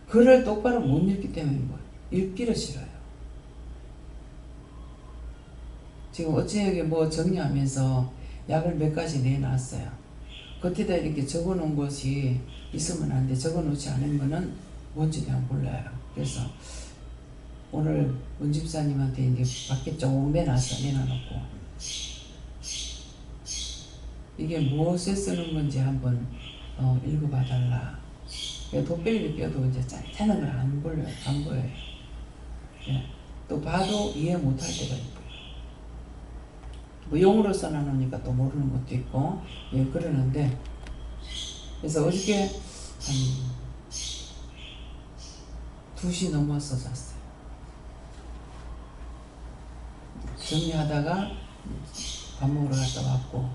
글을 똑바로 못 읽기 때문인 거예요. 읽기를 싫어요. 지금 어찌하게 뭐 정리하면서 약을 몇 가지 내놨어요. 겉에다 이렇게 적어놓은 것이 있으면 안 돼. 적어놓지 않은 거는 뭔지 내가 몰라요. 그래서 오늘 문 집사님한테 이제 밖에 조금 내놔놓고 이게 무엇에 쓰는 건지 한번 읽어봐달라. 돗배기를 껴도 이제 짠짠한 걸 안 보여요. 예. 또 봐도 이해 못할 때가 있고요. 뭐 용어로 써놔놓으니까 또 모르는 것도 있고, 예, 그러는데, 그래서 어저께 한 2시 넘어서 잤어요. 정리하다가 밥 먹으러 갔다 왔고,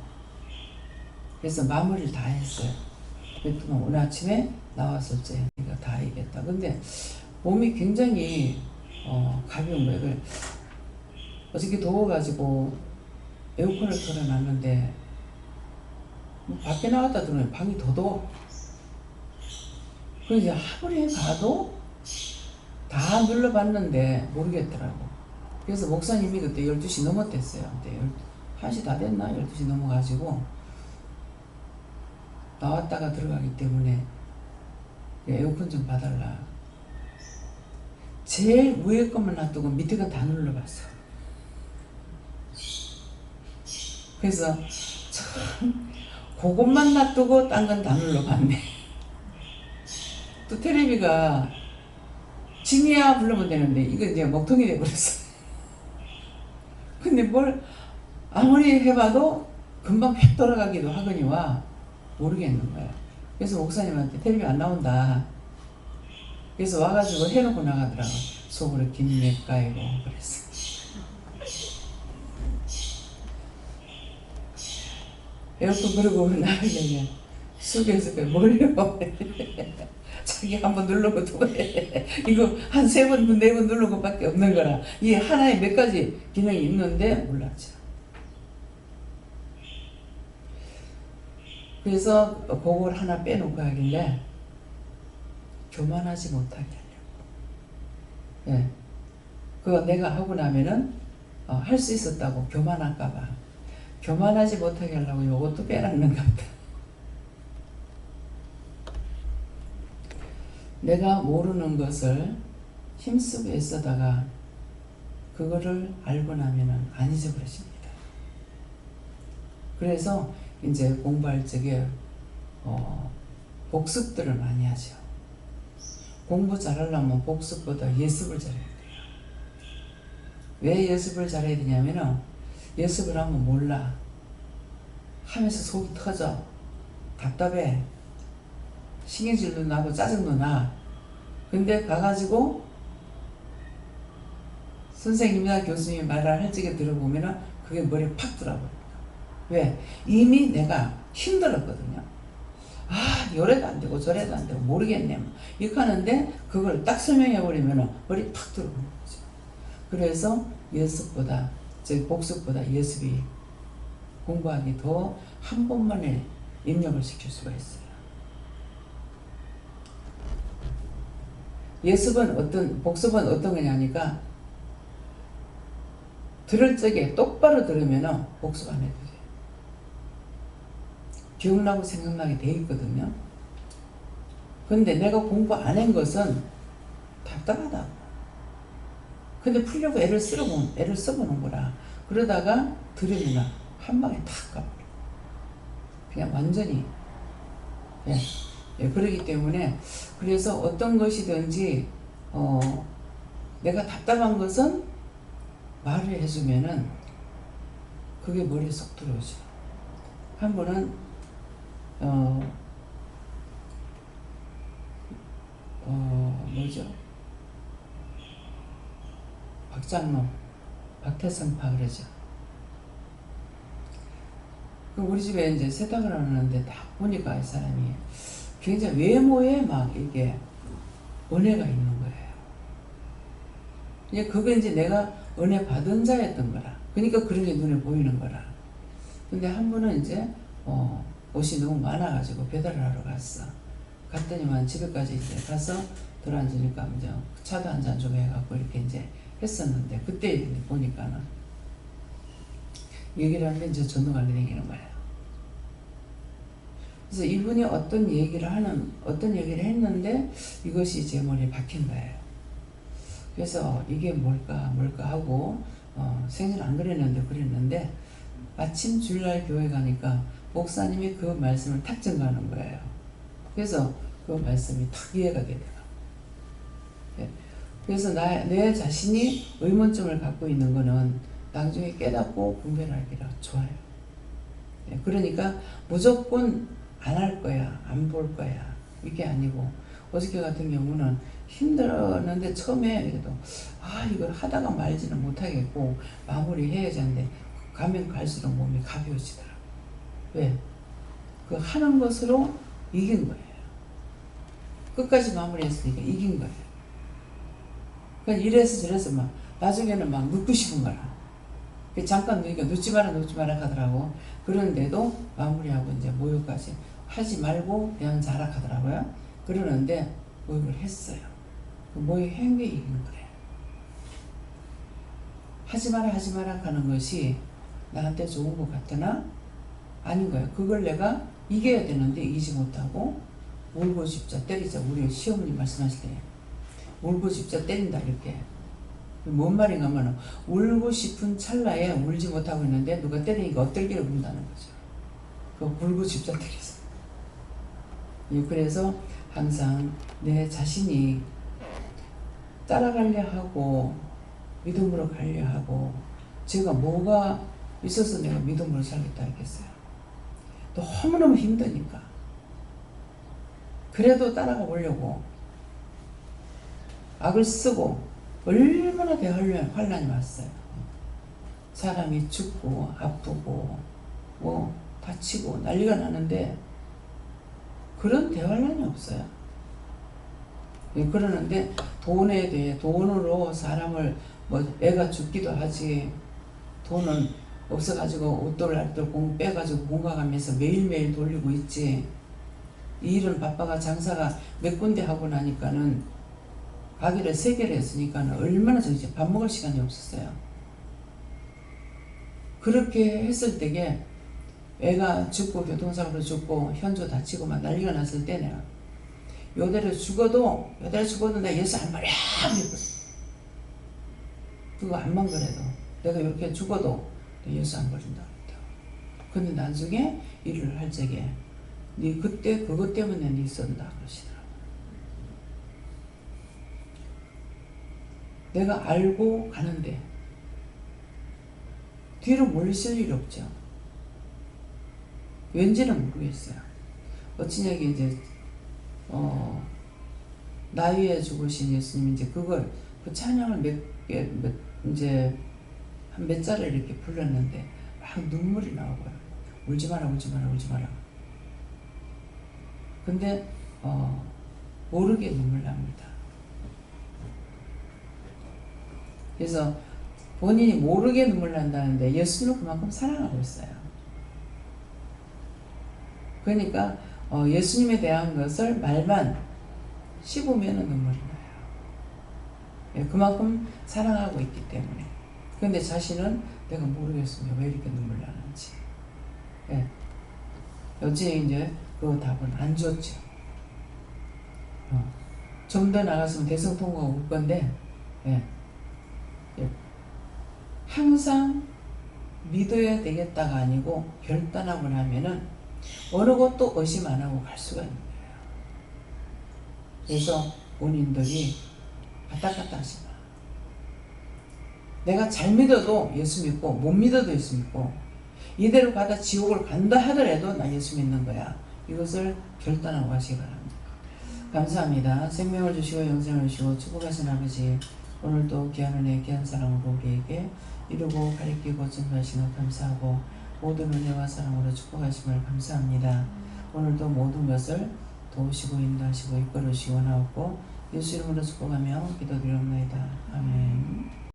그래서 마무리를 다 했어요. 그랬더니 오늘 아침에 나왔을 때 이거 다 해야겠다. 근데 몸이 굉장히 가벼운 거예요. 어저께 더워가지고 에어컨을 틀어놨는데 밖에 나갔다 들어오면 방이 더 더워. 그래서 아무리 가도 다 눌러봤는데 모르겠더라고. 그래서 목사님이 그때 12시 넘었댔어요. 근데 1시 다 됐나? 12시 넘어가지고 나왔다가 들어가기 때문에 에어컨 좀 봐달라. 제일 위에 것만 놔두고 밑에 건 다 눌러봤어. 그래서 참 그것만 놔두고 딴 건 다 눌러봤네. 또 테레비가 진이야 부르면 되는데 이거 이제 먹통이 돼버렸어. 근데 뭘 아무리 해봐도 금방 획 돌아가기도 하거니와 모르겠는 거야. 그래서 목사님한테 텔레비 안 나온다. 그래서 와가지고 해놓고 나가더라고. 속으로 김맥 까이고 그랬어. 에어컨 그러고 나가려면 숙여서 뭘 해요. 자기 한번 누르고 두고 해. 이거 한 3번, 4번 누르고 밖에 없는 거라. 이 하나에 몇 가지 기능이 있는데 몰랐죠. 그래서 그걸 하나 빼놓고 하길래 교만하지 못하게 하려고. 예. 그거 내가 하고 나면은 할 수 있었다고 교만할까봐. 교만하지 못하게 하려고 요것도 빼놨는 것 같아. 내가 모르는 것을 힘쓰고 애쓰다가 그거를 알고 나면은 안 잊어버리십니다. 그래서 이제 공부할 적에 복습들을 많이 하죠. 공부 잘하려면 복습보다 예습을 잘해야 돼요. 왜 예습을 잘해야 되냐면은 예습을 하면 몰라. 하면서 속이 터져. 답답해. 신경질도 나고 짜증도 나. 근데 가가지고 선생님이나 교수님이 말을 할 적에 들어보면은 그게 머리에 팍 들어버려요. 왜? 이미 내가 힘들었거든요. 아, 요래도 안 되고 저래도 안 되고 모르겠네. 이렇게 하는데 그걸 딱 설명해버리면 머리 팍 들어오는 거죠. 그래서 예습보다, 즉 복습보다 예습이 공부하기 더 한 번만에 입력을 시킬 수가 있어요. 복습은 어떤 거냐니까 들을 적에 똑바로 들으면 복습 안 해도 돼요. 기억나고 생각나게 돼 있거든요. 근데 내가 공부 안 한 것은 답답하다고. 근데 풀려고 애를 써보는 거라. 그러다가 들으면 한 방에 탁 가버려. 그냥 완전히. 예, 그러기 때문에 그래서 어떤 것이든지 내가 답답한 것은 말을 해주면은 그게 머리에 쏙 들어오죠. 한 번은 뭐죠? 박장로, 박태성파 그러죠. 우리 집에 이제 세탁을 하는데 딱 보니까 이 사람이 굉장히 외모에 막 이게 은혜가 있는 거예요. 그게 이제 내가 은혜 받은 자였던 거라. 그러니까 그런 게 눈에 보이는 거라. 근데 한 번은 이제 옷이 너무 많아가지고 배달을 하러 갔어. 갔더니만 집에까지 이제 가서 들어앉으니까 이제 차도 한 잔 좀 해갖고 이렇게 이제 했었는데 그때 보니까는 얘기를 하는데 이제 전도가 안 되는 거예요. 그래서 이분이 어떤 얘기를 했는데 이것이 제 머리에 박힌 거예요. 그래서 이게 뭘까 하고 생전 안 그랬는데 마침 주일날 교회 가니까 목사님이 그 말씀을 탁 증거하는 거예요. 그래서 그 말씀이 탁 이해가 되더라고요. 그래서 내 자신이 의문점을 갖고 있는 거는 나중에 깨닫고 분별하기라 좋아요. 그러니까 무조건 안 할 거야, 안 볼 거야 이게 아니고 어저께 같은 경우는 힘들었는데 처음에 그래도 이걸 하다가 말지는 못하겠고 마무리해야지 하는데 가면 갈수록 몸이 가벼워지더라고요. 왜? 그 하는 것으로 이긴 거예요. 끝까지 마무리했으니까 이긴 거예요. 그러니까 이래서 저래서 막 나중에는 막 눕고 싶은 거라. 잠깐 누니까 눕지 마라 하더라고. 그런데도 마무리하고 이제 모욕까지 하지 말고 그냥 자라 하더라고요. 그러는데 모욕을 했어요. 그 모욕 행위에 이기는 거래요. 하지 마라 하는 것이 나한테 좋은 것 같으나 아닌 거예요. 그걸 내가 이겨야 되는데 이기지 못하고 울고 싶자 때리자. 우리 시어머니 말씀하실 때 울고 싶자 때린다 이렇게. 뭔 말인가 하면 울고 싶은 찰나에 울지 못하고 있는데 누가 때리니까 엎드리기를 운다는 거죠. 그 울고 싶자 때리자. 그래서 항상 내 자신이 따라가려 하고 믿음으로 가려 하고 제가 뭐가 있어서 내가 믿음으로 살겠다 했겠어요. 너무너무 힘드니까. 그래도 따라가 보려고 악을 쓰고 얼마나 대환란이 왔어요. 사람이 죽고 아프고 뭐 다치고 난리가 나는데 그런 대환란이 없어요. 그러는데 돈에 대해 돈으로 사람을 뭐 애가 죽기도 하지. 돈은 없어가지고 옷돌 공 빼가지고 공가가면서 매일매일 돌리고 있지. 이 일은 바빠가 장사가 몇 군데 하고 나니까는 가게를 3개를 했으니까는 얼마나 정신 밥 먹을 시간이 없었어요. 그렇게 했을 때에 애가 죽고 교통사고로 죽고 현조 다치고 막 난리가 났을 때 내가 요대로 죽어도 나 예수 안 말이야 그거 안만 그래도 내가 이렇게 죽어도 예수 안 버린다 그랬다. 근데 나중에 일을 할 적에 네 그때 그것 때문에 네 쓴다 그러시더라고. 내가 알고 가는데 뒤로 몰리실 일이 없죠. 왠지는 모르겠어요. 어찌냐기 이제 나위에 죽으신 예수님 이제 그걸 그 찬양을 이제 한 몇 자를 이렇게 불렀는데 막 눈물이 나오고요. 울지 마라. 근데 모르게 눈물 납니다. 그래서 본인이 모르게 눈물 난다는데 예수님을 그만큼 사랑하고 있어요. 그러니까 예수님에 대한 것을 말만 씹으면 눈물이 나요. 예, 그만큼 사랑하고 있기 때문에. 그런데 자신은 내가 모르겠습니다. 왜 이렇게 눈물 나는지. 예. 어제 이제 그 답은 안 줬죠. 좀 더 나갔으면 대성 통과가 올 건데, 예. 항상 믿어야 되겠다가 아니고 결단하고 나면은 어느 것도 의심 안 하고 갈 수가 있는 거예요. 그래서 본인들이 왔다 갔다 하지 마. 내가 잘 믿어도 예수 믿고 못 믿어도 예수 믿고 이대로 가다 지옥을 간다 하더라도 나 예수 믿는 거야. 이것을 결단하고 가시기 바랍니다. 감사합니다. 생명을 주시고 영생을 주시고 축복하신 아버지, 오늘도 귀한 은혜 귀한 사랑으로 우리에게 이루고 가리키고 전하시는 감사하고 모든 은혜와 사랑으로 축복하심을 감사합니다. 오늘도 모든 것을 도우시고 인도하시고 이끌으시고 나오고 예수 이름으로 축복하며 기도드리옵나이다. 아멘.